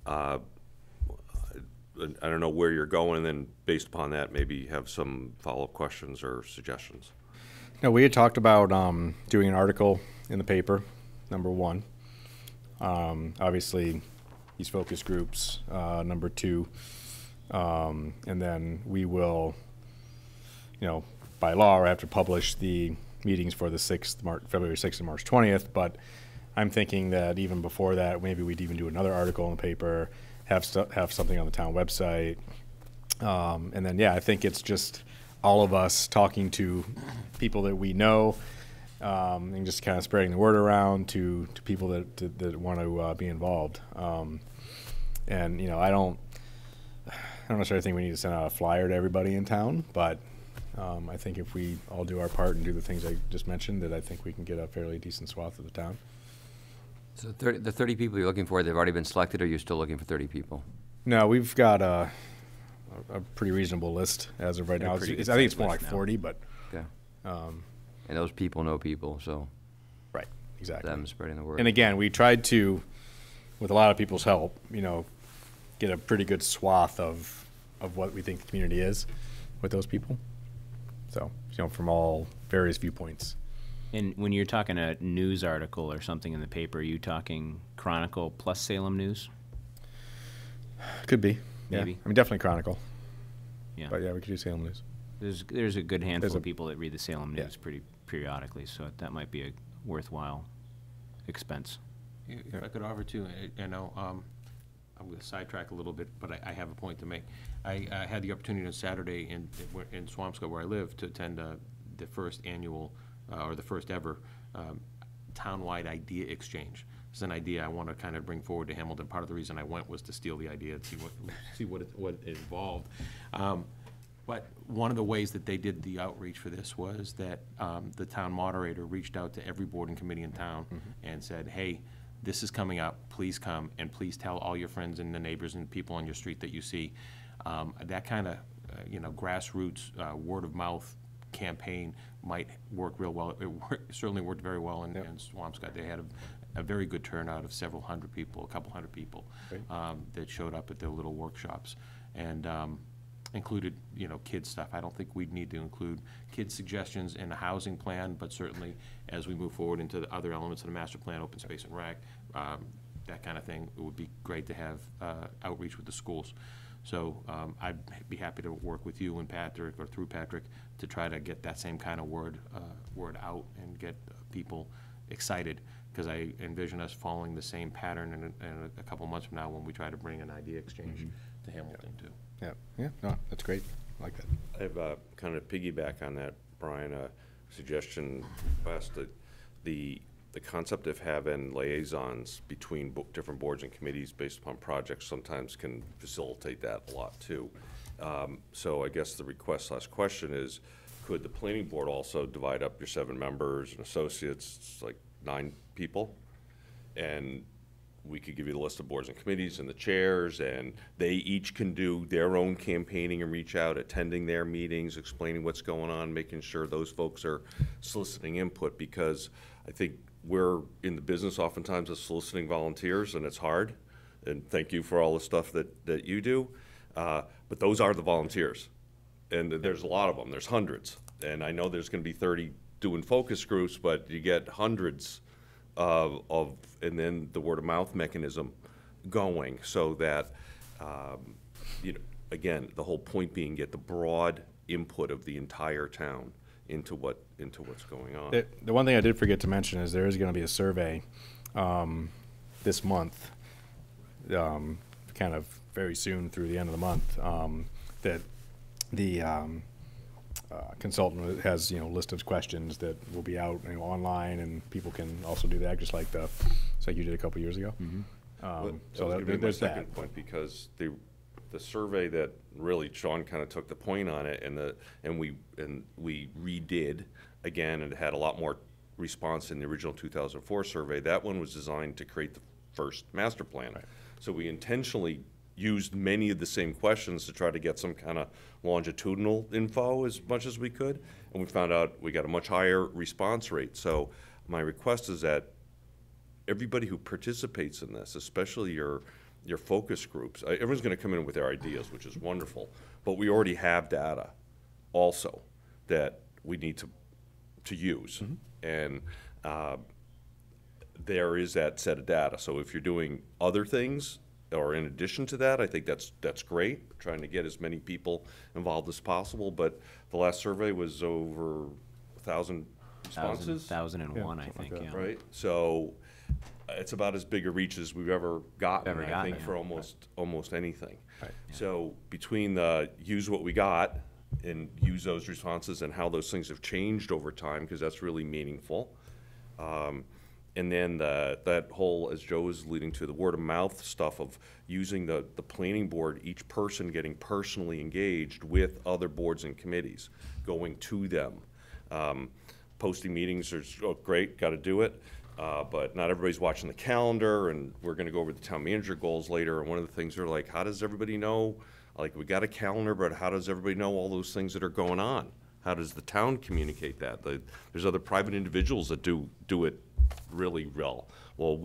I don't know where you're going, and then based upon that, maybe have some follow-up questions or suggestions. No, we had talked about doing an article in the paper, number one. Obviously, these focus groups, number two. And then we will, by law, have to publish the meetings for the February 6th and March 20th. But I'm thinking that even before that, maybe we'd even do another article in the paper, have something on the town website. And then, I think it's just all of us talking to people that we know, and just kind of spreading the word around to people that want to be involved. And I don't necessarily think we need to send out a flyer to everybody in town, but I think if we all do our part and do the things I just mentioned, that I think we can get a fairly decent swath of the town. So the 30 people you're looking for, they've already been selected, or you're still looking for 30 people? No, we've got a pretty reasonable list as of right now. I think it's more like 40, but. Okay. And those people know people, so. Right, exactly. Them spreading the word. And again, we tried to, with a lot of people's help, get a pretty good swath of what we think the community is with those people. So, from all various viewpoints. And when you're talking a news article or something in the paper, are you talking Chronicle plus Salem News? Could be. Maybe. Yeah. I mean, definitely Chronicle. Yeah. But we could do Salem News. There's a good handful of people that read the Salem News pretty periodically, so that might be a worthwhile expense. If I could offer to, I'm going to sidetrack a little bit, but I have a point to make. I had the opportunity on Saturday in Swampscott, where I live, to attend the first annual, or the first ever townwide idea exchange. It's an idea I want to kind of bring forward to Hamilton. Part of the reason I went was to steal the idea and see what it involved. But one of the ways that they did the outreach for this was that the town moderator reached out to every board and committee in town and said, hey, this is coming up, please come, and please tell all your friends and the neighbors and people on your street that you see. That kind of, grassroots, word of mouth campaign might work real well. It certainly worked very well in Swampscott. They had a very good turnout of several hundred people, a couple hundred people, that showed up at their little workshops. And included, kids stuff. I don't think we'd need to include kids' suggestions in the housing plan, but certainly as we move forward into the other elements of the master plan, open space and rec, that kind of thing, it would be great to have outreach with the schools. So I'd be happy to work with you and Patrick, or through Patrick, to try to get that same kind of word out and get people excited, because I envision us following the same pattern in a couple months from now when we try to bring an idea exchange to Hamilton too. Yeah, no, that's great. I like that. I have kind of piggyback on that, Brian, a suggestion last, that the concept of having liaisons between different boards and committees based upon projects sometimes can facilitate that a lot too. So I guess the request/question is, could the planning board also divide up your 7 members and associates, it's like 9 people, and we could give you the list of boards and committees and the chairs, and they each can do their own campaigning and reach out, attending their meetings, explaining what's going on, making sure those folks are soliciting input, because I think we're in the business oftentimes of soliciting volunteers, and it's hard. And thank you for all the stuff that you do. But those are the volunteers. And there's a lot of them. There's hundreds. And I know there's going to be 30 doing focus groups, but you get hundreds and then the word of mouth mechanism going, so that, again, the whole point being, get the broad input of the entire town into what's going on. The one thing I did forget to mention is there is going to be a survey this month, kind of very soon through the end of the month, that the consultant has, list of questions that will be out, online, and people can also do that, just like you did a couple years ago. So there's my second point, because the survey that really Sean kind of took the point on it, and we redid again, and it had a lot more response in the original 2004 survey. That one was designed to create the first master plan. Right. So we intentionally used many of the same questions to try to get some kind of longitudinal info as much as we could, and we found out we got a much higher response rate. So my request is that everybody who participates in this, especially your focus groups, everyone's going to come in with their ideas, which is wonderful, but we already have data also that we need to use. And there is that set of data. So if you're doing other things, or in addition to that, I think that's great, trying to get as many people involved as possible. But the last survey was over 1,000 responses. 1,001, I think, yeah. Right? So it's about as big a reach as we've ever gotten, I think, yeah. for almost anything. Right. So between the use what we got and use those responses and how those things have changed over time, because that's really meaningful. And then that whole, as Joe was leading to, the word of mouth stuff of using the planning board, each person getting personally engaged with other boards and committees, going to them. Posting meetings is great, got to do it, but not everybody's watching the calendar, and we're going to go over the town manager goals later. And one of the things are like, how does everybody know? Like, we got a calendar, but how does everybody know all those things that are going on? How does the town communicate that? There's other private individuals that do it really well. Well,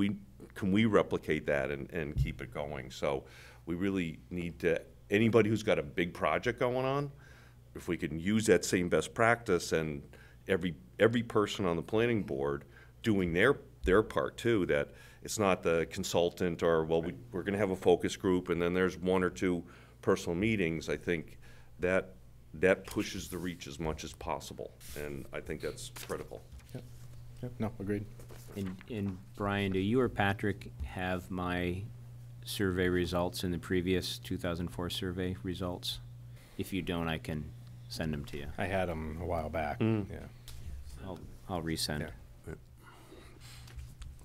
can we replicate that and keep it going? So we really need to, anybody who's got a big project going on, if we can use that same best practice and every person on the planning board doing their part too, that it's not the consultant or, well, we're gonna have a focus group and then there's one or two personal meetings. I think that pushes the reach as much as possible, and I think that's critical. Yep, no, agreed. And Brian, do you or Patrick have my survey results in the previous 2004 survey results? If you don't, I can send them to you. I had them a while back, yeah. I'll resend. Yeah.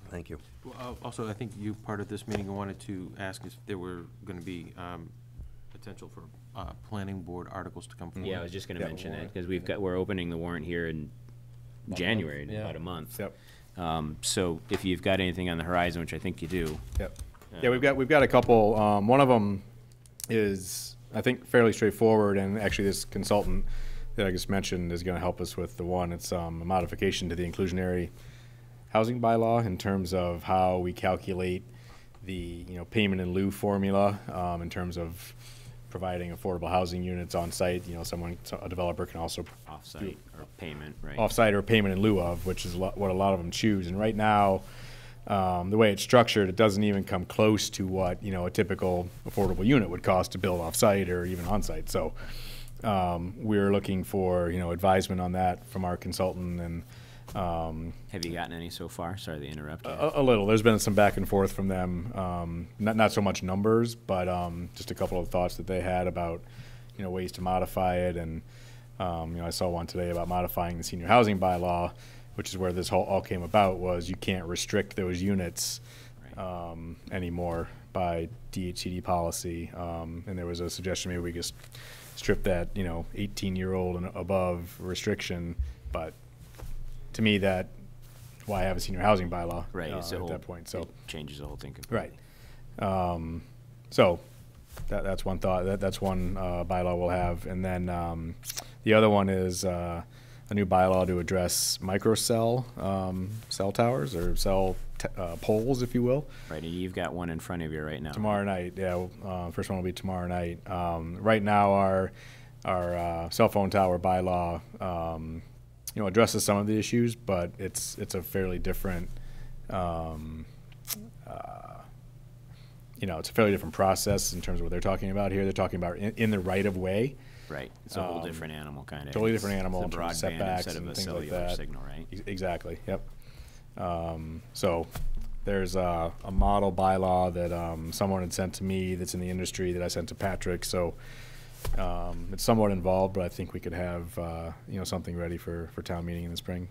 Thank you. Well, also, I think you, part of this meeting, wanted to ask if there were going to be potential for planning board articles to come forward. Yeah, I was just gonna Yeah. mention that, because we're opening the warrant here in January, in about a month. Yep. So if you've got anything on the horizon, which I think you do. Yep. Yeah, we've got a couple. One of them is, I think, fairly straightforward, and actually this consultant that I just mentioned is going to help us with the one. It's a modification to the inclusionary housing bylaw in terms of how we calculate the payment in lieu formula in terms of providing affordable housing units on site. A developer can also Off-site or payment, right? off-site or payment in lieu of, which is what a lot of them choose. And right now, the way it's structured, it doesn't even come close to what a typical affordable unit would cost to build off-site or even on-site. So we're looking for advisement on that from our consultant. And Have you gotten any so far? Sorry to interrupt you. a little. There's been some back and forth from them. Not so much numbers, but just a couple of thoughts that they had about ways to modify it. And I saw one today about modifying the senior housing bylaw, which is where this all came about. Was you can't restrict those units anymore by DHCD policy. And there was a suggestion maybe we just strip that 18-year-old and above restriction. But to me, why have a senior housing bylaw Right, at that point? So it changes the whole thing completely. right. So that's one thought. That's one bylaw we'll have, and then the other one is a new bylaw to address microcell cell towers or cell poles, if you will. Right, and you've got one in front of you right now. Tomorrow night, yeah. First one will be tomorrow night. Right now, our cell phone tower bylaw addresses some of the issues, but it's a fairly different it's a fairly different process in terms of what they're talking about here. They're talking about in the right of way. Right, it's a whole different animal, kind of. Totally different animal in It's a terms of broadband setbacks instead of and a things like cellular that. signal, right? Exactly. Yep. So there's a model bylaw that someone had sent to me that's in the industry that I sent to Patrick. So it's somewhat involved, but I think we could have something ready for town meeting in the spring.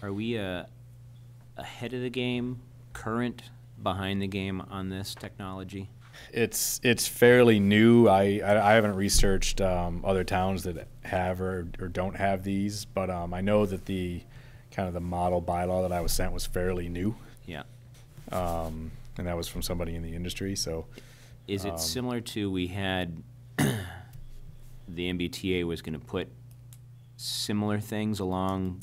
Are we ahead of the game, current, behind the game on this technology? It's fairly new. I haven't researched other towns that have or don't have these, but I know that the model bylaw that I was sent was fairly new. Yeah. and that was from somebody in the industry, so. Is it similar to, we had, the MBTA was gonna put similar things along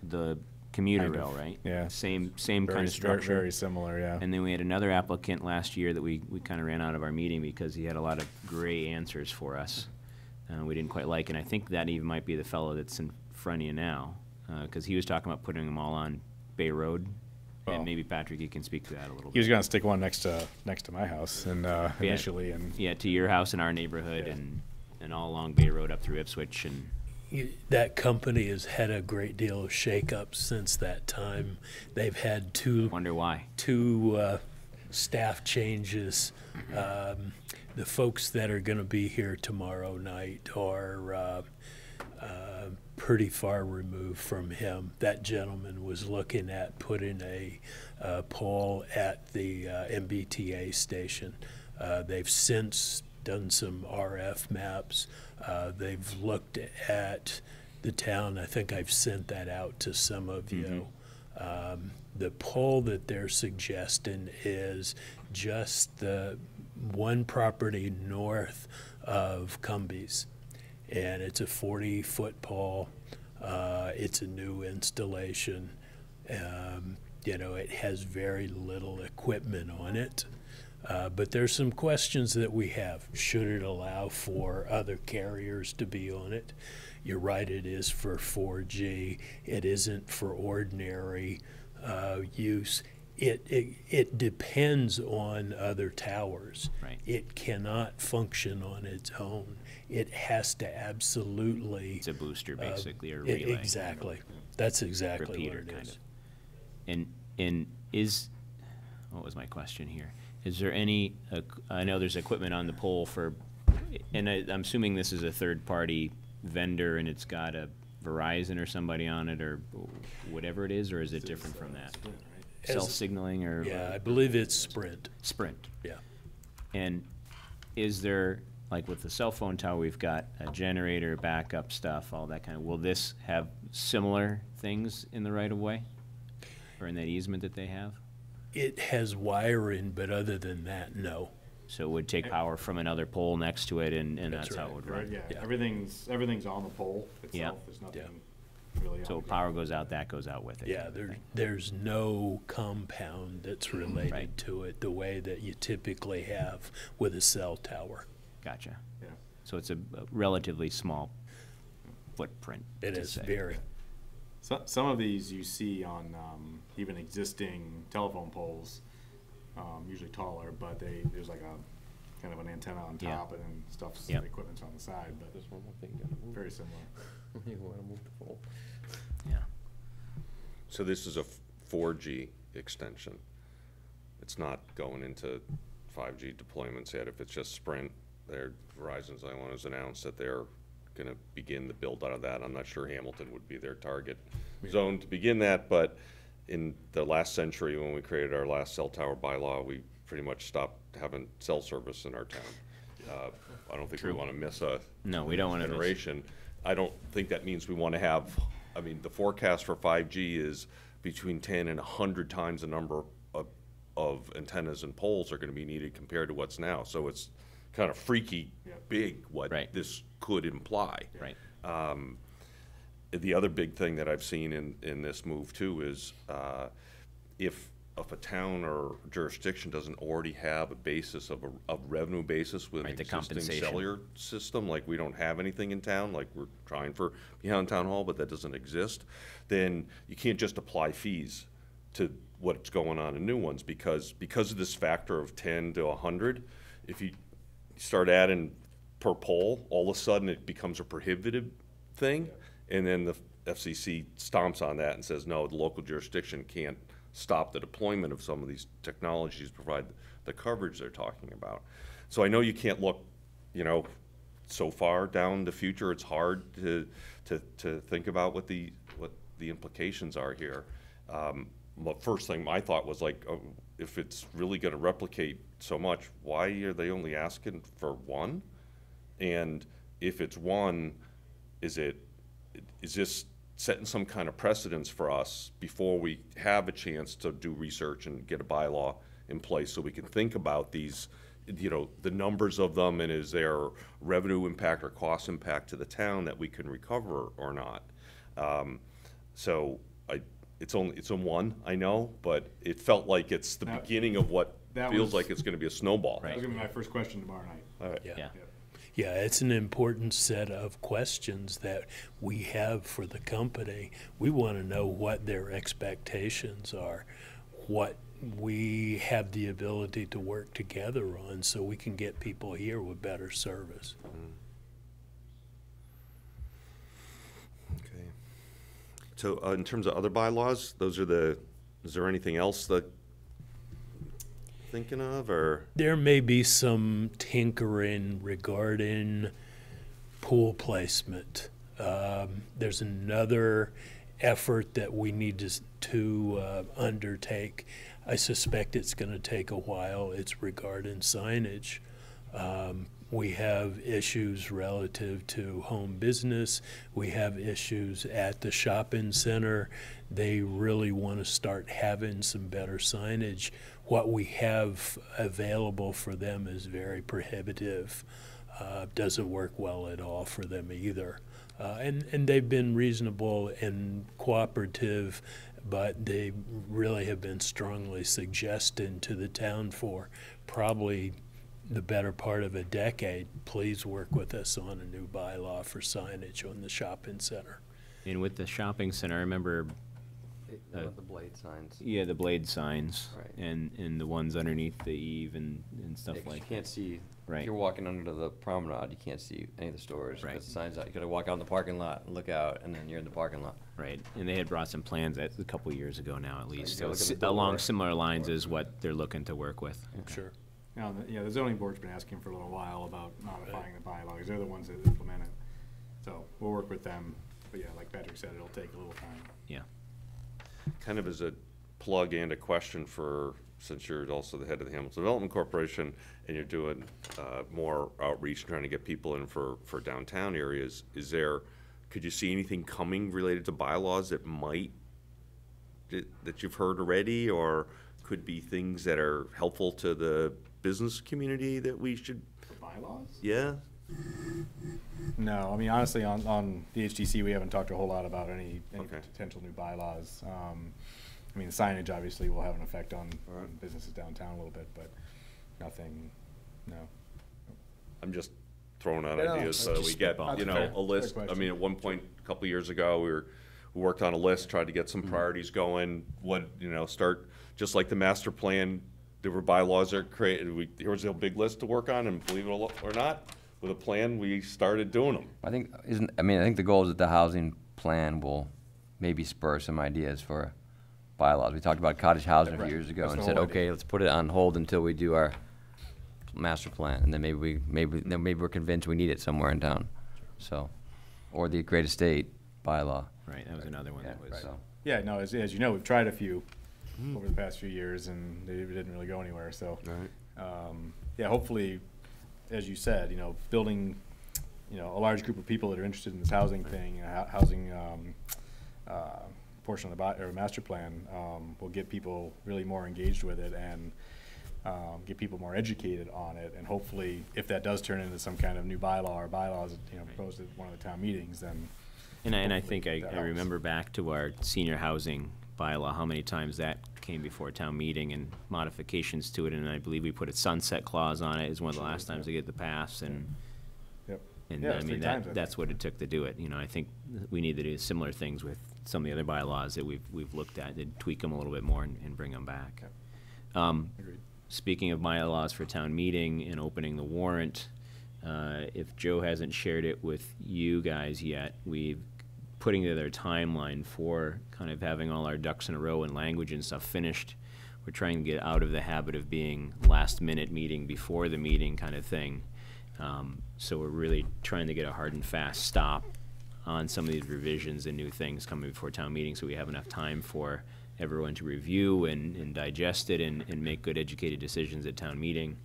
the commuter Kind of, rail, right? yeah. Same kind Very, of structure. very similar, yeah. And then we had another applicant last year that we kind of ran out of our meeting because he had a lot of gray answers for us. We didn't quite like, and I think that even might be the fellow that's in front of you now, because he was talking about putting them all on Bay Road. Well, And maybe Patrick, you can speak to that a little He was bit. gonna stick one next to my house, and initially, and Yeah, to your house in our neighborhood Yeah. and all along Bay Road up through Ipswich and. That company has had a great deal of shakeup since that time. They've had Wonder why. two staff changes. The folks that are going to be here tomorrow night are pretty far removed from him. That gentleman was looking at putting a pole at the MBTA station. They've since done some RF maps. They've looked at the town. I think I've sent that out to some of you. The pole that they're suggesting is just the one property north of Cumbies. And it's a 40-foot pole. It's a new installation. You know, it has very little equipment on it. But there's some questions that we have. Should it allow for other carriers to be on it? You're right, it is for 4G. It isn't for ordinary use. It depends on other towers. Right. It cannot function on its own. It has to absolutely. It's a booster, basically, or relay. Exactly. That's exactly Repeater, what it kind is. of. And is, what was my question here? Is there any, I know there's equipment on the pole for, and I'm assuming this is a third-party vendor and it's got a Verizon or somebody on it or whatever it is, or is it different from that? Self-signaling or? Yeah, I believe it's Sprint. Sprint. Yeah. And is there, like with the cell phone tower, we've got a generator, backup stuff, all that kind of, will this have similar things in the right-of-way? Or in that easement that they have? It has wiring, but other than that, no. So it would take power from another pole next to it and that's how it right. would run? yeah, Yeah. everything's on the pole Yeah. itself. There's nothing Yeah. really. So on if power goes out, that goes out with it? Yeah, there's no compound that's related Right. to it the way that you typically have with a cell tower. Gotcha. Yeah. So it's a relatively small footprint, It to is say. very. Some of these you see on even existing telephone poles, usually taller, but there's like a kind of an antenna on Yeah. top and then stuff's Yep. equipment's on the side, but There's one more thing you gotta move. very similar. You wanna move the pole. Yeah. So this is a 4G extension. It's not going into 5G deployments yet. If it's just Sprint, Verizon's the only one who's announced that they're gonna begin the build out of that. I'm not sure Hamilton would be their target zone to begin that, but in the last century, when we created our last cell tower bylaw, we pretty much stopped having cell service in our town. I don't think we True. wanna miss a No, we don't want to miss. generation. I don't think that means we want to have, I mean, the forecast for 5G is between 10 and 100 times the number of antennas and poles are going to be needed compared to what's now. So it's kind of freaky big what Right. this could imply. Right. The other big thing that I've seen in this move too is if a town or jurisdiction doesn't already have a basis of revenue basis with an Right, the existing compensation. cellular system, like we don't have anything in town, like we're trying for behind town hall, but that doesn't exist, then you can't just apply fees to what's going on in new ones because of this factor of 10 to 100, if you start adding per pole, all of a sudden it becomes a prohibitive thing, and then the FCC stomps on that and says, no, the local jurisdiction can't stop the deployment of some of these technologies to provide the coverage they're talking about. So I know you can't look, so far down the future. It's hard to think about what the implications are here. The first thing I thought was like, oh, if it's really going to replicate so much, why are they only asking for one? And if it's one, is this setting some kind of precedence for us before we have a chance to do research and get a bylaw in place so we can think about these, you know, the numbers of them, and is there revenue impact or cost impact to the town that we can recover or not? So it's in one, I know, but it felt like it's the beginning of what feels like it's gonna be a snowball. That was gonna be my first question tomorrow night. All right. Yeah. Yeah, it's an important set of questions that we have for the company. We want to know what their expectations are, what we have the ability to work together on so we can get people here with better service. Okay. So in terms of other bylaws, those are is there anything else that thinking of, or? There may be some tinkering regarding pool placement. There's another effort that we need to undertake. I suspect it's going to take a while. It's regarding signage. We have issues relative to home business. We have issues at the shopping center. They really want to start having some better signage. What we have available for them is very prohibitive. Doesn't work well at all for them either. And they've been reasonable and cooperative, but they really have been strongly suggesting to the town for probably the better part of a decade, please work with us on a new bylaw for signage on the shopping center. And with the shopping center, I remember, The blade signs. yeah, the blade signs Right. and the ones underneath the eave and stuff Yeah, 'cause like you can't see, Right. if you're walking under the promenade, you can't see any of the stores. Right. Because the sign's out, you gotta walk out in the parking lot and look out, and then you're in the parking lot. Right, and they had brought some plans a couple years ago now at least, you so gotta look it's at the along door. similar lines as what they're looking to work with. Sure. Now, the zoning board's been asking for a little while about modifying the bylaws. They're the ones that implement it. So we'll work with them. But yeah, like Patrick said, it'll take a little time. Yeah. Kind of as a plug and a question for, since you're also the head of the Hamilton Development Corporation, and you're doing more outreach, trying to get people in for downtown areas, could you see anything coming related to bylaws that that you've heard already, or could be things that are helpful to the business community that we should, Bylaws? yeah? No, I mean, honestly, on the HDC, we haven't talked a whole lot about any Okay. potential new bylaws. I mean, signage obviously will have an effect on businesses downtown a little bit, but nothing, no. I'm just throwing out Yeah, ideas so that we get, spitballing. you know, Fair. a list. Fair I question. mean, at one point, a couple of years ago, we worked on a list, tried to get some priorities going, start, just like the master plan, there were bylaws that are created, here's a big list to work on, and believe it or not, with a plan, we started doing them. I think the goal is that the housing plan will maybe spur some ideas for bylaws. We talked about cottage housing a few Right. years ago That's and the said, whole okay, idea. let's put it on hold until we do our master plan, and then maybe we're convinced we need it somewhere in town. So, or the great estate bylaw. Right, that was another one that was. So, Yeah, no, as you know, we've tried a few over the past few years, and they didn't really go anywhere, so. Yeah, hopefully, as you said, building, a large group of people that are interested in this housing thing, housing portion of the master plan, will get people really more engaged with it and get people more educated on it. And hopefully, if that does turn into some kind of new bylaw or bylaws, proposed at one of the town meetings, then. And I hopefully think that I helps. remember back to our senior housing bylaw, how many times that came before town meeting and modifications to it, and I believe we put a sunset clause on it, is one of the last times to get the pass, and, Yep. and Yeah, I it's mean, 3 times, I that's what it took to do it. I think we need to do similar things with some of the other bylaws that we've looked at, and tweak them a little bit more and bring them back. Agreed. Speaking of bylaws for town meeting and opening the warrant, if Joe hasn't shared it with you guys yet, we've putting together a timeline for kind of having all our ducks in a row and language and stuff finished. We're trying to get out of the habit of being last minute meeting before the meeting kind of thing. So we're really trying to get a hard and fast stop on some of these revisions and new things coming before town meeting, so we have enough time for everyone to review and digest it and make good educated decisions at town meeting.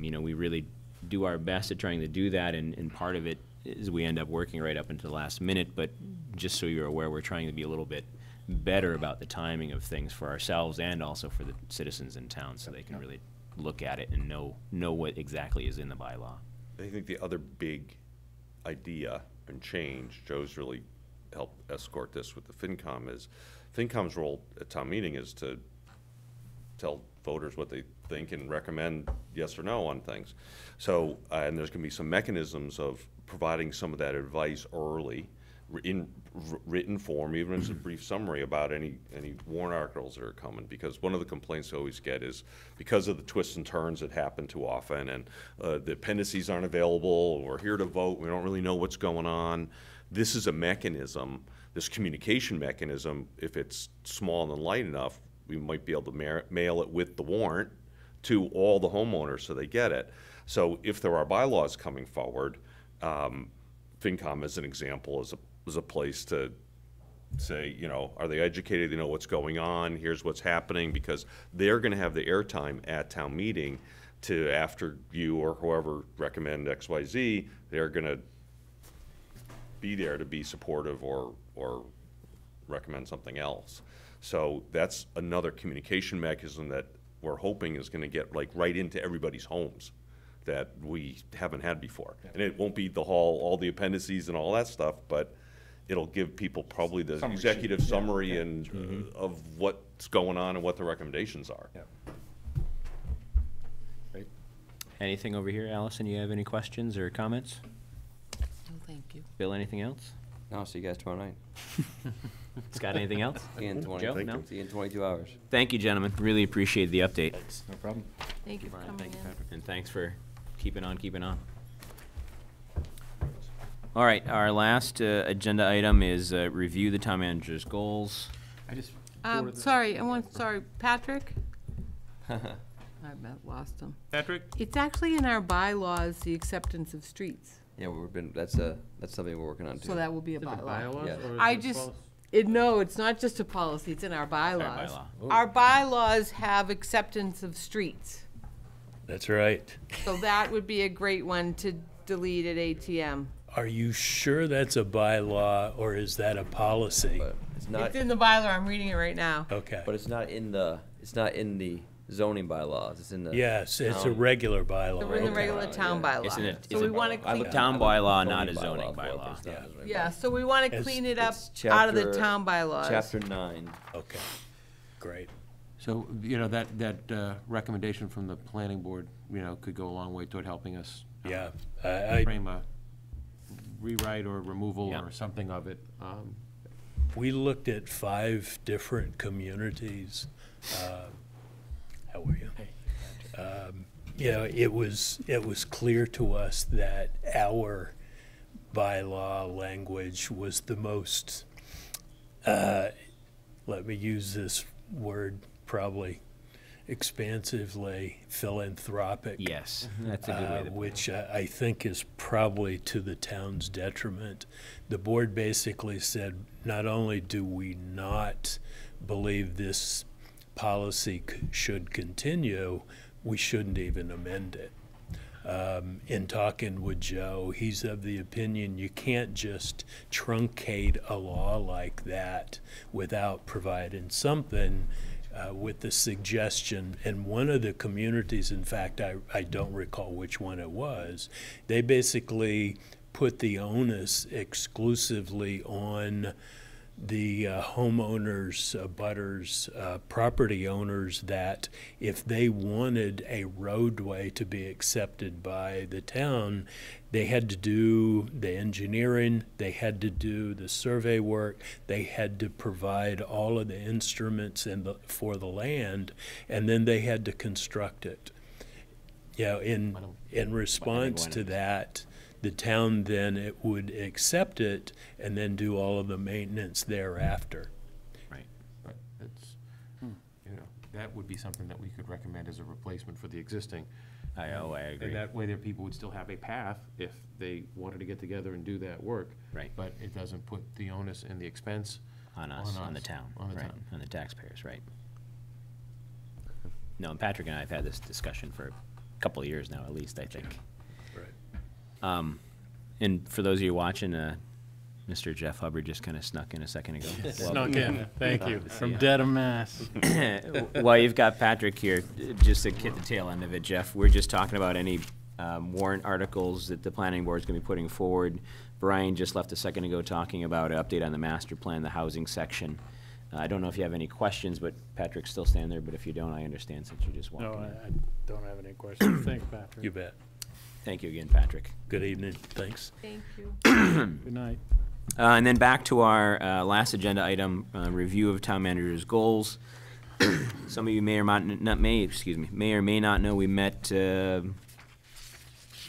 We really do our best at trying to do that, and part of it is we end up working right up until the last minute, but just so you're aware, we're trying to be a little bit better about the timing of things for ourselves and also for the citizens in town, so they can really look at it and know what exactly is in the bylaw. I think the other big idea and change, Joe's really helped escort this with the FinCom, is FinCom's role at town meeting is to tell voters what they think and recommend yes or no on things. So, and there's gonna be some mechanisms of providing some of that advice early in written form, even if it's a brief summary about any warrant articles that are coming, because one of the complaints I always get is because of the twists and turns that happen too often, and the appendices aren't available, we're here to vote, we don't really know what's going on. This is a mechanism, this communication mechanism, if it's small and light enough, we might be able to mail it with the warrant to all the homeowners so they get it. So if there are bylaws coming forward, FinCom as an example is a place to say, you know, are they educated, they know what's going on, here's what's happening, because they're gonna have the airtime at town meeting to, after you or whoever recommend X, Y, Z, they're gonna be there to be supportive or recommend something else. So that's another communication mechanism that we're hoping is gonna get like right into everybody's homes that we haven't had before. And it won't be all the appendices and all that stuff, but it'll give people probably the Summary executive sheet. summary and of what's going on and what the recommendations are. Great. Anything over here, Allison, you have any questions or comments? No, thank you. Bill, anything else? No, see you guys tomorrow night. Scott, anything else? See you in 20, Joe, no? see you in 22 hours. Thank you, gentlemen. Really appreciate the update. No problem. Thank you for coming in. And thanks for keeping on. All right, our last agenda item is review the town manager's goals. Sorry, Patrick? I lost him. Patrick? It's actually in our bylaws, the acceptance of streets. Yeah, that's something we're working on too. So that will be a Is it the bylaw. bylaws, Yeah. or is I it just, policy? no, it's not just a policy, it's in our bylaws. bylaw. Our bylaws have acceptance of streets. That's right. So that would be a great one to delete at ATM. Are you sure that's a bylaw or is that a policy? But it's not, It's in the bylaw, I'm reading it right now. Okay. but it's not in the zoning bylaws, it's in the. Yes, it's a town- regular bylaw. So we're in the Okay. regular town Yeah. It's in bylaw. a, So we want to I clean, looked- town I looked at bylaw, the not a zoning zoning bylaw for it, but bylaw. it's not Yeah. a zoning yeah, bylaw. so we want to It's- clean it up It's out of the chapter- town bylaws. Chapter 9. Okay, great. So, you know, that recommendation from the planning board, you know, could go a long way toward helping us Yeah, I, frame a rewrite or removal Yeah. or something of it. we looked at 5 different communities. How are you? You know, it was clear to us that our bylaw language was the most, let me use this word probably expansively philanthropic. Yes, that's a good way to put it. Which I think is probably to the town's detriment. The board basically said, not only do we not believe this policy should continue, we shouldn't even amend it. In talking with Joe, he's of the opinion you can't just truncate a law like that without providing something with the suggestion. And one of the communities, in fact, I don't recall which one it was, they basically put the onus exclusively on the homeowners, butters, property owners, that if they wanted a roadway to be accepted by the town, they had to do the engineering, they had to do the survey work, they had to provide all of the instruments for the land, and then they had to construct it. You know, in response to that, the town then it would accept it and then do all of the maintenance thereafter. Right. But it's, you know, that would be something that we could recommend as a replacement for the existing. I agree. And that way there, people would still have a path if they wanted to get together and do that work. Right. But it doesn't put the onus and the expense On us, on the us, town, on the right, town. on the taxpayers, right. No, and Patrick and I have had this discussion for a couple of years now, at least, I think. Right. And for those of you watching, Mr. Jeff Hubbard just kind of snuck in a second ago. Snuck in, thank you, Good to see from ya. Dedham, Mass. While you've got Patrick here, just to get the tail end of it, Jeff, we're just talking about any warrant articles that the planning board is going to be putting forward. Brian just left a second ago talking about an update on the master plan, the housing section. I don't know if you have any questions, but Patrick's still standing there, but if you don't, I understand since you just walked No, in. I don't have any questions. Thanks, Patrick. You bet. Thank you again, Patrick. Good evening, thanks. Thank you. Good night. And then back to our last agenda item, review of town manager's goals. Some of you may or may or may not know we met, been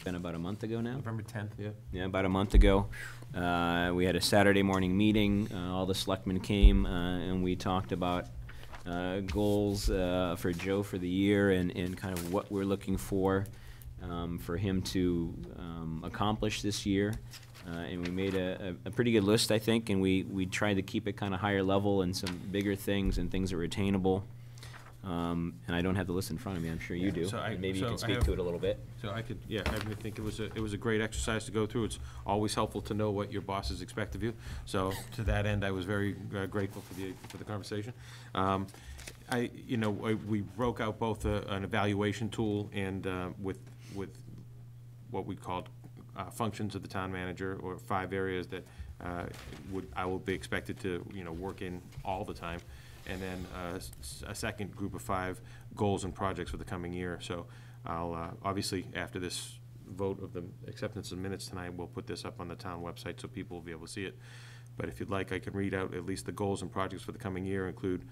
about a month ago now? November 10th, yeah. Yeah, about a month ago. We had a Saturday morning meeting. All the selectmen came, and we talked about goals for Joe for the year and kind of what we're looking for him to accomplish this year. And we made a pretty good list, I think, and we tried to keep it kind of higher level and some bigger things and things that were attainable. And I don't have the list in front of me. I'm sure you do. So And maybe you so can I speak have- to it a little bit. So I could, yeah, I think it was a great exercise to go through. It's always helpful to know what your bosses expect of you. So to that end, I was very grateful for the conversation. We broke out both an evaluation tool and with what we called functions of the town manager, or 5 areas that I will be expected to work in all the time, and then a second group of 5 goals and projects for the coming year. So I'll obviously, after this vote of the acceptance of minutes tonight, we'll put this up on the town website so people will be able to see it. But if you'd like, I can read out at least the goals and projects for the coming year. Include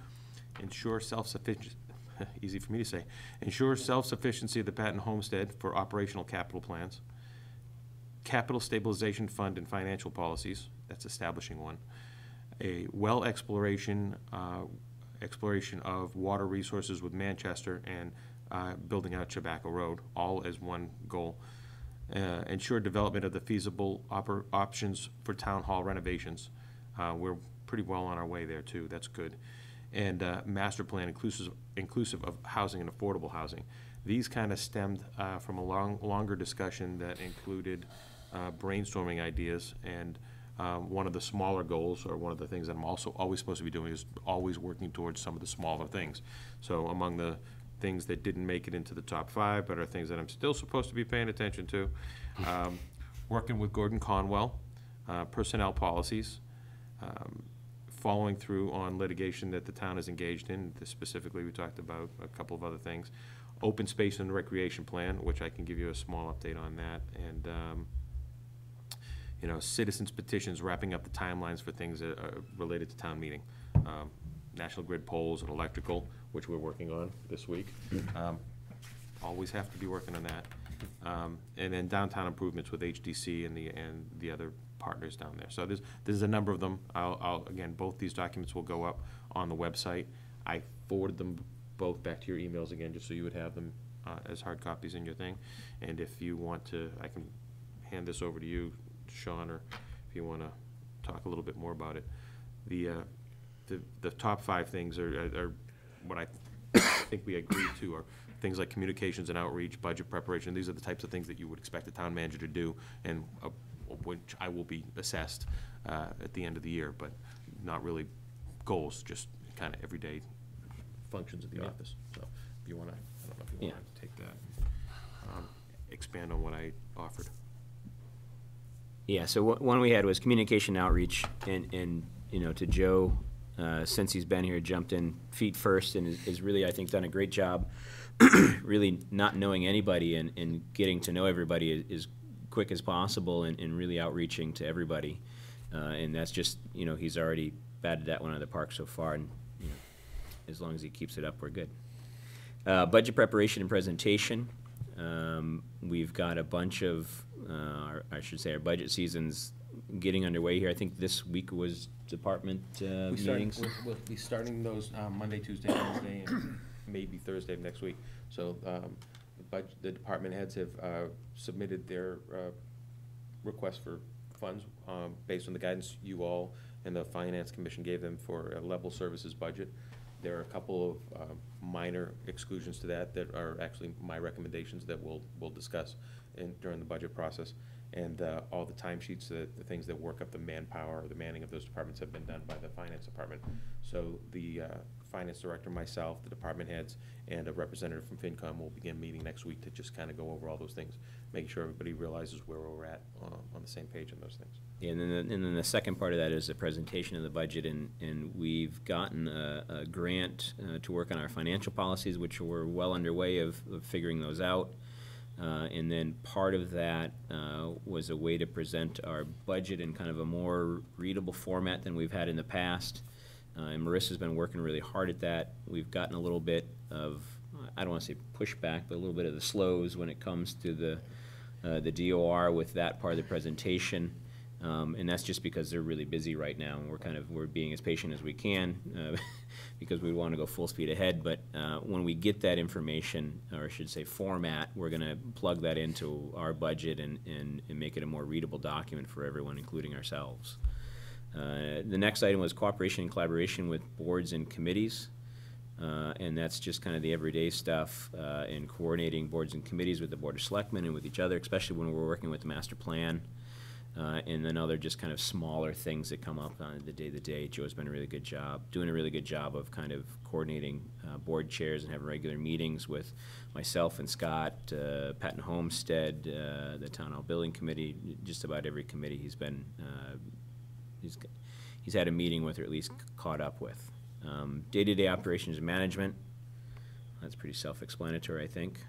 ensure self-sufficiency. Easy for me to say. Ensure self-sufficiency of the Patton homestead for operational capital plans. Capital stabilization fund and financial policies. That's establishing one. A well exploration of water resources with Manchester and building out Chabaco Road, all as one goal. Ensure development of the feasible options for town hall renovations. We're pretty well on our way there too. That's good. And master plan inclusive of housing and affordable housing. These kind of stemmed from a longer discussion that included brainstorming ideas, and one of the smaller goals, or one of the things that I'm also always supposed to be doing, is always working towards some of the smaller things. So among the things that didn't make it into the top 5, but are things that I'm still supposed to be paying attention to, working with Gordon Conwell, personnel policies, following through on litigation that the town is engaged in. Specifically, we talked about a couple of other things. Open space and recreation plan, which I can give you a small update on that, and citizens petitions, wrapping up the timelines for things that are related to town meeting. National Grid poles and electrical, which we're working on this week. Always have to be working on that. And then downtown improvements with HDC and the other partners down there. So there's a number of them. Again, both these documents will go up on the website. I forwarded them both back to your emails again, just so you would have them as hard copies in your thing. And if you want to, I can hand this over to you, Sean, or if you want to talk a little bit more about it. The top 5 things are what I think we agreed to, are things like communications and outreach, budget preparation. These are the types of things that you would expect a town manager to do, and which I will be assessed at the end of the year, but not really goals, just kind of everyday functions of the office. So if you want to, I don't know if you want to take that, expand on what I offered. Yeah, so one we had was communication outreach, and to Joe, since he's been here, jumped in feet first and is really, I think, done a great job really not knowing anybody and getting to know everybody as quick as possible, and really outreaching to everybody. And that's just, he's already batted that one out of the park so far, and as long as he keeps it up, we're good. Budget preparation and presentation. We've got a bunch of, I should say, our budget season's getting underway here. I think this week was department meetings. We'll be starting those Monday, Tuesday, Wednesday, and maybe Thursday of next week. So the department heads have submitted their request for funds based on the guidance you all and the Finance Commission gave them for a level services budget. There are a couple of minor exclusions to that are actually my recommendations that we'll discuss during the budget process. and all the timesheets, the things that work up the manpower or the manning of those departments have been done by the finance department. So the finance director, myself, the department heads, and a representative from FinCom will begin meeting next week to just kind of go over all those things, making sure everybody realizes where we're at on the same page on those things. Yeah, and then the second part of that is the presentation of the budget, and we've gotten a grant to work on our financial policies, which we're well underway of figuring those out. And then part of that was a way to present our budget in kind of a more readable format than we've had in the past. And Marissa's been working really hard at that. We've gotten a little bit of, I don't want to say pushback, but a little bit of the slows when it comes to the DOR with that part of the presentation. And that's just because they're really busy right now, and we're being as patient as we can because we want to go full speed ahead. But when we get that information, or I should say format, we're going to plug that into our budget and make it a more readable document for everyone, including ourselves. The next item was cooperation and collaboration with boards and committees. And that's just kind of the everyday stuff in coordinating boards and committees with the Board of Selectmen and with each other, especially when we're working with the master plan. And then other just kind of smaller things that come up on the day-to-day. Joe's been doing a really good job of kind of coordinating board chairs and having regular meetings with myself and Scott, Patton Homestead, the Town Hall Building Committee, just about every committee he's been, he's had a meeting with or at least caught up with. Day-to-day operations and management, that's pretty self-explanatory, I think.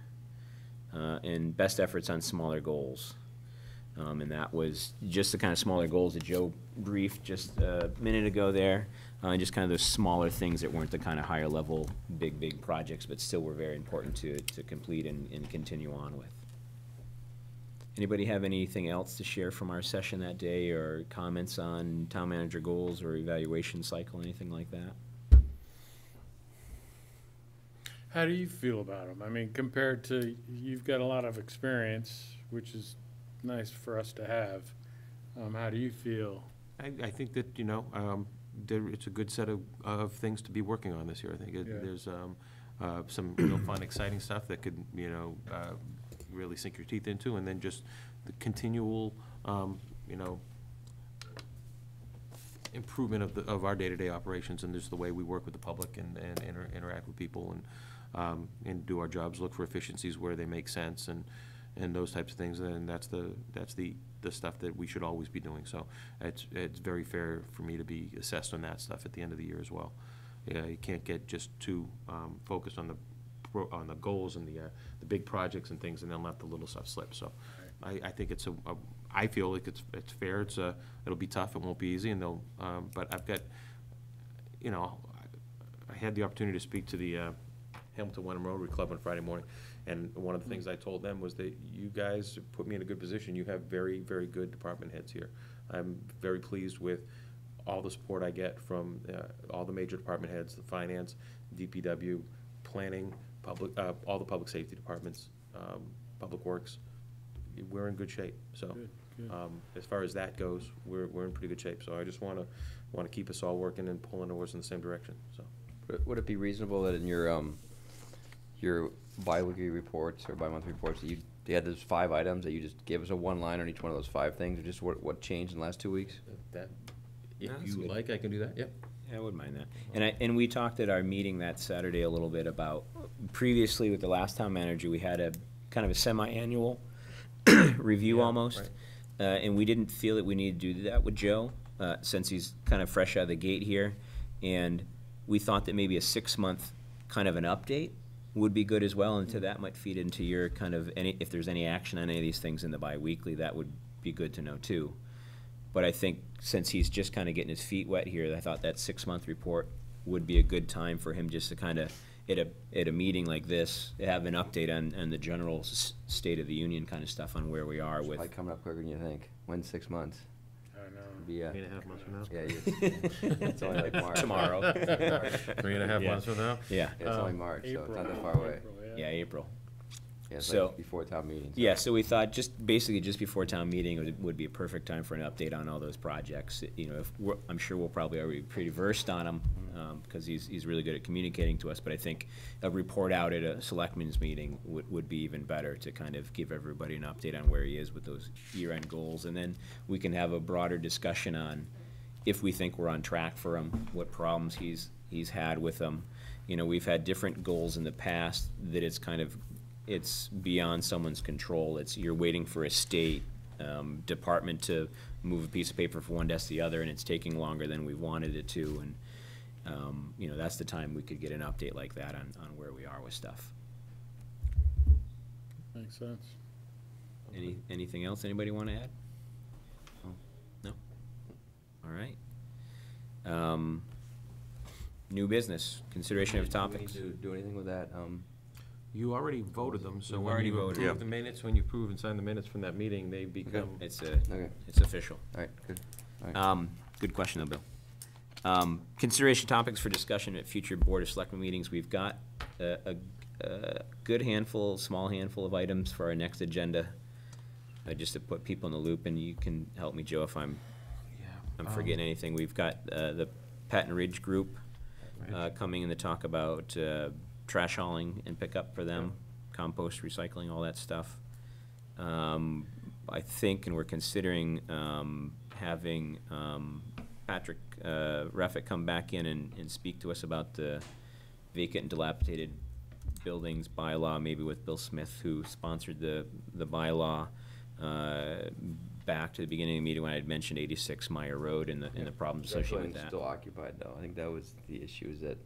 And best efforts on smaller goals. And that was just the kind of smaller goals that Joe briefed just a minute ago there, and just kind of those smaller things that weren't the kind of higher level, big projects, but still were very important to complete and continue on with. Anybody have anything else to share from our session that day, or comments on town manager goals or evaluation cycle, anything like that? How do you feel about them? I mean, compared to, you've got a lot of experience, which is nice for us to have. How do you feel? I think that, it's a good set of things to be working on this year. I think there's some real fun, exciting stuff that could, really sink your teeth into, and then just the continual, improvement of our day-to-day operations, and just the way we work with the public and interact with people and do our jobs, look for efficiencies where they make sense, and those types of things, and that's the stuff that we should always be doing. So it's very fair for me to be assessed on that stuff at the end of the year as well. You can't get just too focused on the goals and the big projects and things, and then let the little stuff slip. So I think it's I feel like it's fair. It'll be tough. It won't be easy, and but I've got, I had the opportunity to speak to the Hamilton Wenham Rotary Club on Friday morning. And one of the things I told them was that you guys put me in a good position. You have very, very good department heads here. I'm very pleased with all the support I get from all the major department heads, the finance, DPW, planning, all the public safety departments, public works. We're in good shape. So Good. as far as that goes, we're in pretty good shape. So I just want to keep us all working and pulling oars in the same direction. So Would it be reasonable that in your bi-weekly reports or bi-monthly reports, that you had those 5 items, that you just gave us a one-liner on each one of those 5 things, or just what changed in the last 2 weeks? If you like, I can do that. Yep. Yeah, I wouldn't mind that. And we talked at our meeting that Saturday a little bit about, previously with the last town manager, we had a kind of a semi-annual review almost. Right. And we didn't feel that we needed to do that with Joe, since he's kind of fresh out of the gate here. And we thought that maybe a 6-month kind of an update would be good as well, and to that might feed into your kind of, if there's any action on any of these things in the bi-weekly, that would be good to know too. But I think since he's just kind of getting his feet wet here, I thought that 6-month report would be a good time for him just to kind of, at a meeting like this, have an update on the general state of the union kind of stuff on where we are with. Like coming up quicker than you think. When's 6 months? I know. Be, 3.5 months from now. Yeah, it's only like March. Tomorrow. 3.5 Yeah. months from now. Yeah. It's only March, so it's not that far away. Yeah, April. Yeah, it's So- like before town meeting. so- Yeah, so we thought basically just before town meeting would be a perfect time for an update on all those projects. You know, I'm sure we'll probably already be pretty versed on them, because he's really good at communicating to us, but I think a report out at a selectmen's meeting would be even better to kind of give everybody an update on where he is with those year-end goals, and then we can have a broader discussion on if we think we're on track for them, what problems he's had with them. You know, we've had different goals in the past that it's beyond someone's control. You're waiting for a state department to move a piece of paper from one desk to the other, and it's taking longer than we wanted it to. And, you know, that's the time we could get an update like that on where we are with stuff. Makes sense. Anything else anybody want to add? No? All right. New business, consideration of Do we need topics. to do anything with that? You already voted them, so We've when already you voted. approve the minutes, when you approve and sign the minutes from that meeting, they become. Okay, It's official. all right, good. All right. Good question, though, Bill. Consideration topics for discussion at future Board of Selectmen meetings. We've got a good small handful of items for our next agenda. Just to put people in the loop, and you can help me, Joe, if I'm forgetting anything. We've got the Patton Ridge Group coming in to talk about trash hauling and pickup for them, compost, recycling, all that stuff. I think, and we're considering having Patrick Reffitt come back in and speak to us about the vacant and dilapidated buildings bylaw, maybe with Bill Smith, who sponsored the bylaw back to the beginning of the meeting when I had mentioned 86 Meyer Road and the problems associated with that. Still occupied, though. I think that was the issue, is that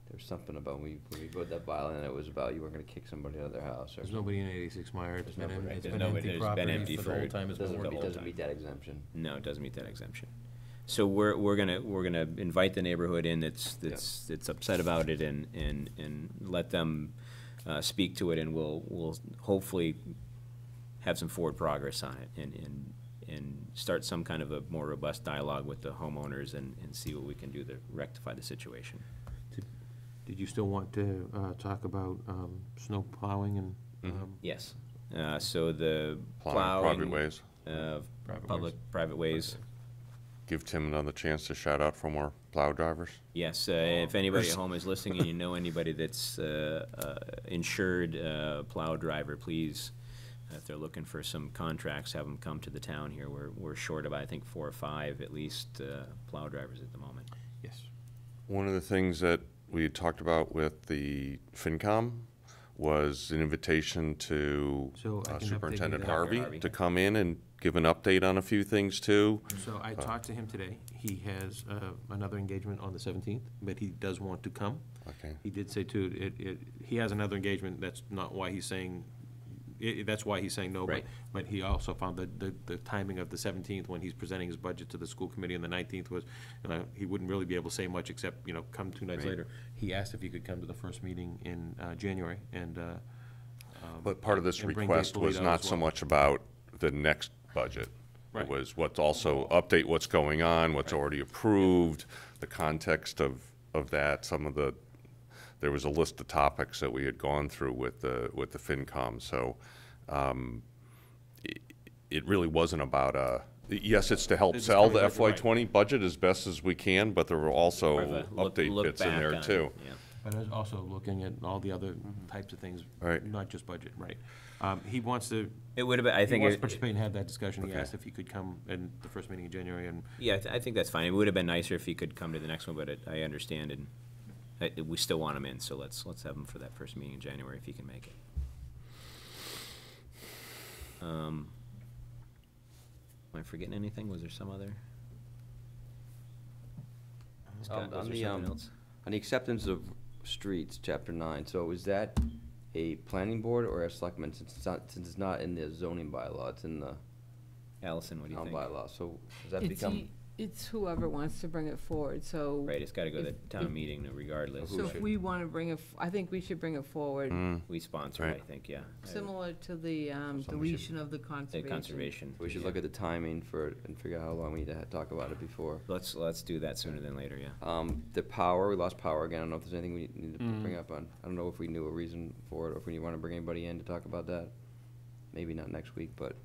there's something about when we wrote that bylaw, and it was about you weren't gonna kick somebody out of their house. Or There's nobody in 86 Meyer. It's been nobody. it's There's been nobody. empty It's been property empty for the whole for- time it's been doesn't working. whole doesn't time. meet that exemption. No, it doesn't meet that exemption. So we're gonna invite the neighborhood in that's upset about it and let them speak to it, and we'll hopefully have some forward progress on it and start some kind of a more robust dialogue with the homeowners and see what we can do to rectify the situation. Did you still want to talk about snow plowing and? Yes. So the Plowing plowing private ways. of Private private ways. Give Tim another chance to shout out for more plow drivers. Yes, if anybody at home is listening and you know anybody that's insured plow driver, please, if they're looking for some contracts, have them come to the town here. We're short of, I think, 4 or 5 at least plow drivers at the moment. Yes. One of the things that we had talked about with the FinCom was an invitation to So I can update you Superintendent there. Harvey to come in and give an update on a few things too. So I talked to him today. He has another engagement on the 17th, but he does want to come. Okay. He did say too, he has another engagement, that's not why he's saying, that's why he's saying no. Right. But he also found that the timing of the 17th, when he's presenting his budget to the school committee, and the 19th was, he wouldn't really be able to say much except, come 2 nights Right. later. He asked if he could come to the first meeting in January, and. But part of this and bring request Dave was Polito not as so well. much about the next budget. Right. It was what's also update what's going on, what's already approved, the context of that, there was a list of topics that we had gone through with the FinCom, so it really wasn't about yes, it's to help It's sell the coming back, FY20 budget as best as we can, but there were also More of a update look bits in back there on- too. yeah. But I was also looking at all the other types of things, Right. not just budget, right? He wants to, It would have been, I he think, wants to participate and have that discussion. He Okay. asked if he could come in the first meeting in January, and yeah, I think that's fine. It would have been nicer if he could come to the next one, but I understand, and we still want him in, so let's have him for that first meeting in January if he can make it. Am I forgetting anything? Was there some other? Scott, was On there the, something else? on the acceptance of streets, chapter 9, so is that a planning board or a selectman, since it's not in the zoning bylaw, it's in the Allison, what do you town think? bylaw, so does that It's become? It's whoever wants to bring it forward, so. Right, it's gotta go to the if- town if- meeting regardless. So if we want to bring it, I think we should bring it forward, We sponsor it, I Right. think, yeah. similar to the should- deletion of the The conservation. conservation. We should yeah. look at the timing for it and figure out how long we need to talk about it before. Let's do that sooner than later, yeah. The power, we lost power again. I don't know if there's anything we need to bring up on. I don't know if we knew a reason for it or if we want to bring anybody in to talk about that. Maybe not next week, but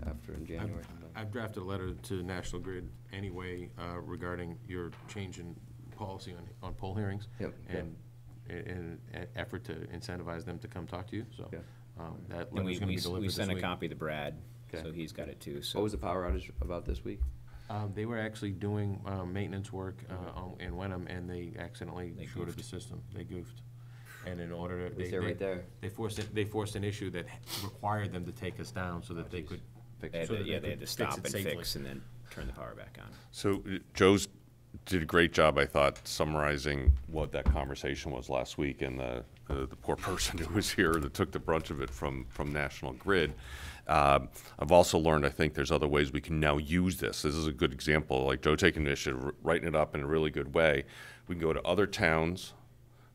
after in January. I've drafted a letter to National Grid anyway regarding your change in policy on poll hearings. Yep. And in an effort to incentivize them to come talk to you, so Okay. that And letter's gonna be delivered we this sent a week. copy to Brad, Okay. so he's got it too, so. What was the power outage about this week? They were actually doing maintenance work in Wenham, and they accidentally They shorted the goofed. system. They goofed. And in order to. Was there right there? They forced an issue that required them to take us down so that they could. They had so to, that yeah, they they had to could stop it and safely. fix and then turn the power back on. So Joe's did a great job, I thought, summarizing what that conversation was last week, and the poor person who was here that took the brunt of it from National Grid. I've also learned, I think there's other ways we can now use this. This is a good example, like Joe taking initiative, writing it up in a really good way. We can go to other towns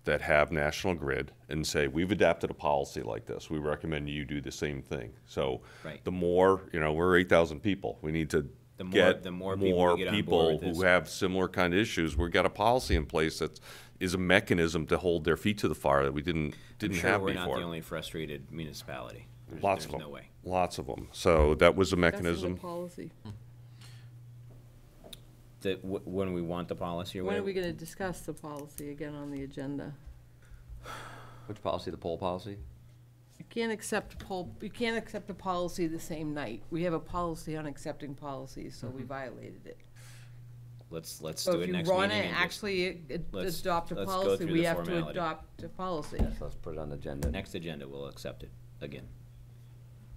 that have National Grid and say, we've adapted a policy like this. We recommend you do the same thing. So Right. the more, we're 8,000 people. We need to The more- get the more people we get on people board with who this. have similar kind of issues. We've got a policy in place that is a mechanism to hold their feet to the fire that we didn't I'm sure have we're before. not the only frustrated municipality. Lots of There's them. no way. Lots of them. So that was a That's in mechanism. the policy. When we want the policy or When are whatever. we gonna discuss the policy again on the agenda? Which policy, the poll policy? You can't accept a policy the same night. We have a policy on accepting policies, so we violated it. Let's So do if it you next wanna meeting and just- actually let's- adopt a let's go policy, through we the have to formality. adopt a policy. So let's put it on the agenda. Next agenda, we'll accept it again.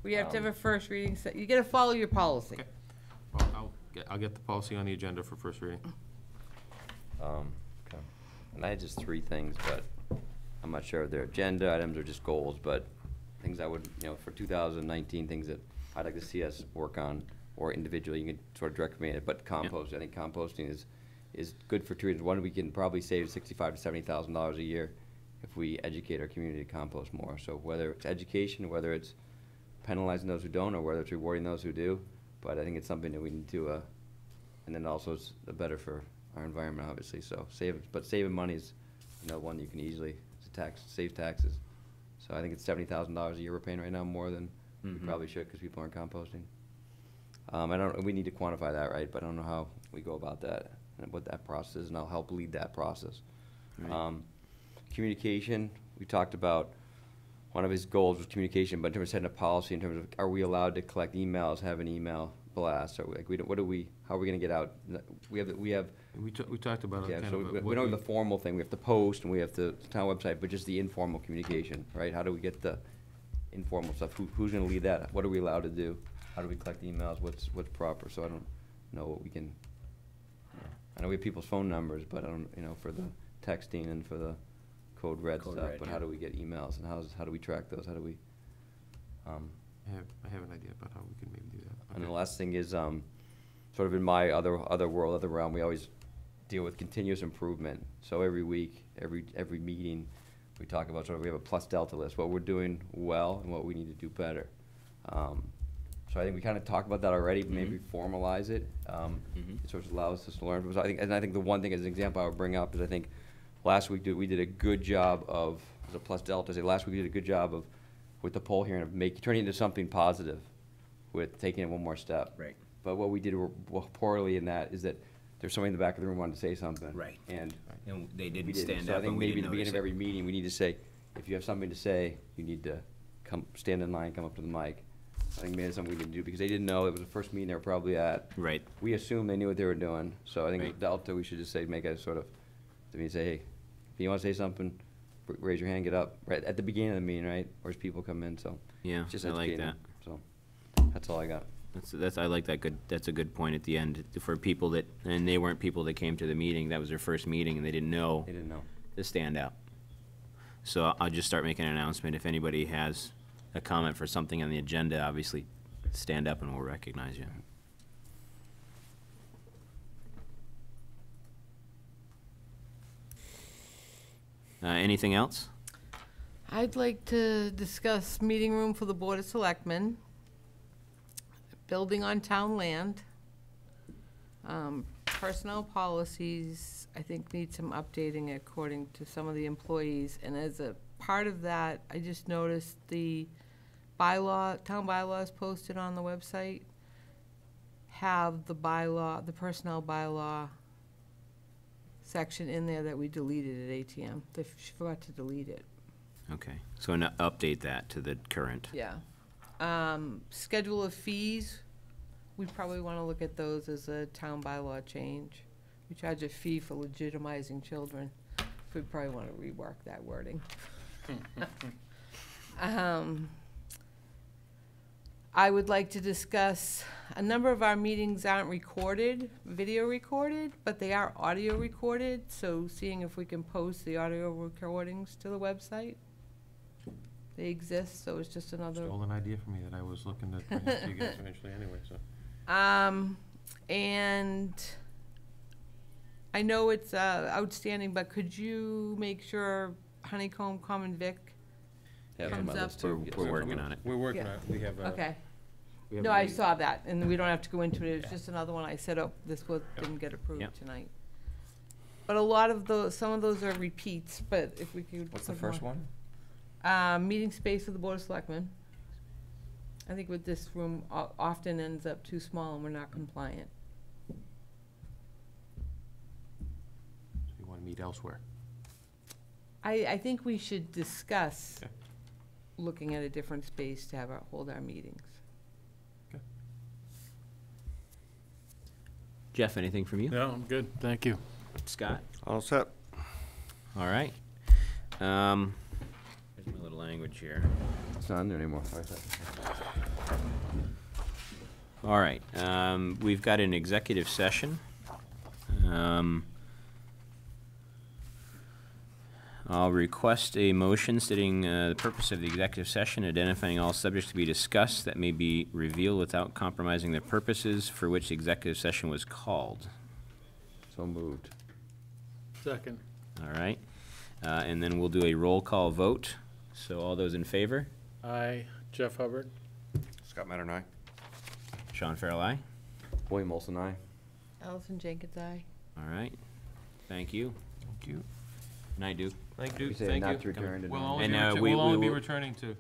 We have to have a first reading, you gotta follow your policy. Okay. Well, I'll get the policy on the agenda for first reading. Okay. And I had just 3 things, but I'm not sure if they're agenda items or just goals, but things I would, for 2019, things that I'd like to see us work on, or individually, you can sort of direct me in it, but compost, I think composting is good for 2 reasons. One, we can probably save $65,000 to $70,000 a year if we educate our community to compost more. So whether it's education, whether it's penalizing those who don't, or whether it's rewarding those who do, but I think it's something that we need to, and then also it's better for our environment, obviously, so saving money is, one you can easily, save taxes. So I think it's $70,000 a year we're paying right now, more than we probably should, because people aren't composting. We need to quantify that, right, but I don't know how we go about that, and what that process is, and I'll help lead that process. Communication, we talked about, one of his goals was communication, but in terms of setting a policy, in terms of, are we allowed to collect emails, have an email blast, or like, how are we gonna get out? We have, We talked about it yeah, kind so of. we don't have the formal thing, we have to post, and we have the town website, but just the informal communication, right? How do we get the informal stuff? Who's gonna lead that? What are we allowed to do? How do we collect emails? What's proper? So I don't know what we can, I know we have people's phone numbers, but I don't, for the texting and for the code red Code stuff, red, but yeah. how do we get emails, and how do we track those? How do we, I have an idea about how we can maybe do that. And the Okay. last thing is, sort of in my other world, other realm, we always deal with continuous improvement. So every week, every meeting, we talk about we have a plus delta list, what we're doing well and what we need to do better. So I think we kind of talked about that already, but maybe formalize it. It sort of allows us to learn. Because I think the one thing as an example I would bring up is I think last week we did a good job of, as a plus delta, last week we did a good job of, with the poll hearing, of turning it into something positive with taking it one more step. Right. But what we did poorly in that is that there's somebody in the back of the room who wanted to say something. Right. And And they we didn't didn't. stand So I up think and we maybe didn't at the beginning of notice every meeting, we need to say, if you have something to say, you need to stand in line, come up to the mic. I think maybe that's something we need to do, because they didn't know, it was the first meeting they were probably at. it. Right. We assumed they knew what they were doing, so I think with Right. Delta, we should just say, make a sort of, say, hey, if you wanna say something, raise your hand, get up, right, at the beginning of the meeting, right? Or as people come in, so. Yeah, Just I like educating that. them. So, that's all I got. I like that that's a good point at the end, for people that, and they weren't people that came to the meeting, that was their first meeting, and they didn't know They didn't know. to stand out. So I'll just start making an announcement, if anybody has a comment for something on the agenda, obviously, stand up and we'll recognize you. Anything else? I'd like to discuss meeting room for the Board of Selectmen, building on town land. Personnel policies, I think, need some updating according to some of the employees. And as a part of that, I just noticed the town bylaws posted on the website have the personnel bylaw section in there that we deleted at ATM. She forgot to delete it. Okay, so update that to the current. Yeah. Schedule of fees, we probably want to look at those as a town bylaw change. We charge a fee for legitimizing children. We probably want to rework that wording. I would like to discuss, a number of our meetings aren't video recorded, but they are audio recorded, so seeing if we can post the audio recordings to the website. They exist, so it's just another. Stole an idea from me that I was looking to bring up to you guys eventually anyway, so. And I know it's outstanding, but could you make sure Honeycomb Common Vic Yeah, it's on comes my up? list too. We're working on it. We're working Yeah. on it. We have, Okay. we have No, a I meeting. saw that, and we don't have to go into it. It's just another one I said, oh, didn't get approved Yep. tonight. But a lot of those, some of those are repeats, but if we could. What's the put first more. one? Meeting space of the Board of Selectmen. I think with this room often ends up too small and we're not compliant. So you want to meet elsewhere? I think we should discuss Okay. looking at a different space to hold our meetings. Jeff, anything from you? No, I'm good, thank you. Scott? All set. All right. Here's my little language here. It's not on there anymore. Why is that? All right, we've got an executive session. I'll request a motion stating the purpose of the executive session, identifying all subjects to be discussed that may be revealed without compromising the purposes for which the executive session was called. So moved. Second. All right, and then we'll do a roll call vote. So all those in favor? Aye, Jeff Hubbard. Scott Matter, aye. Sean Farrell, aye. William Olson, aye. Allison Jenkins, aye. All right, thank you. Thank you. Night, Duke. Thank you. We say Thank not you. to return to We'll normal. only And, be we we'll only be will- returning to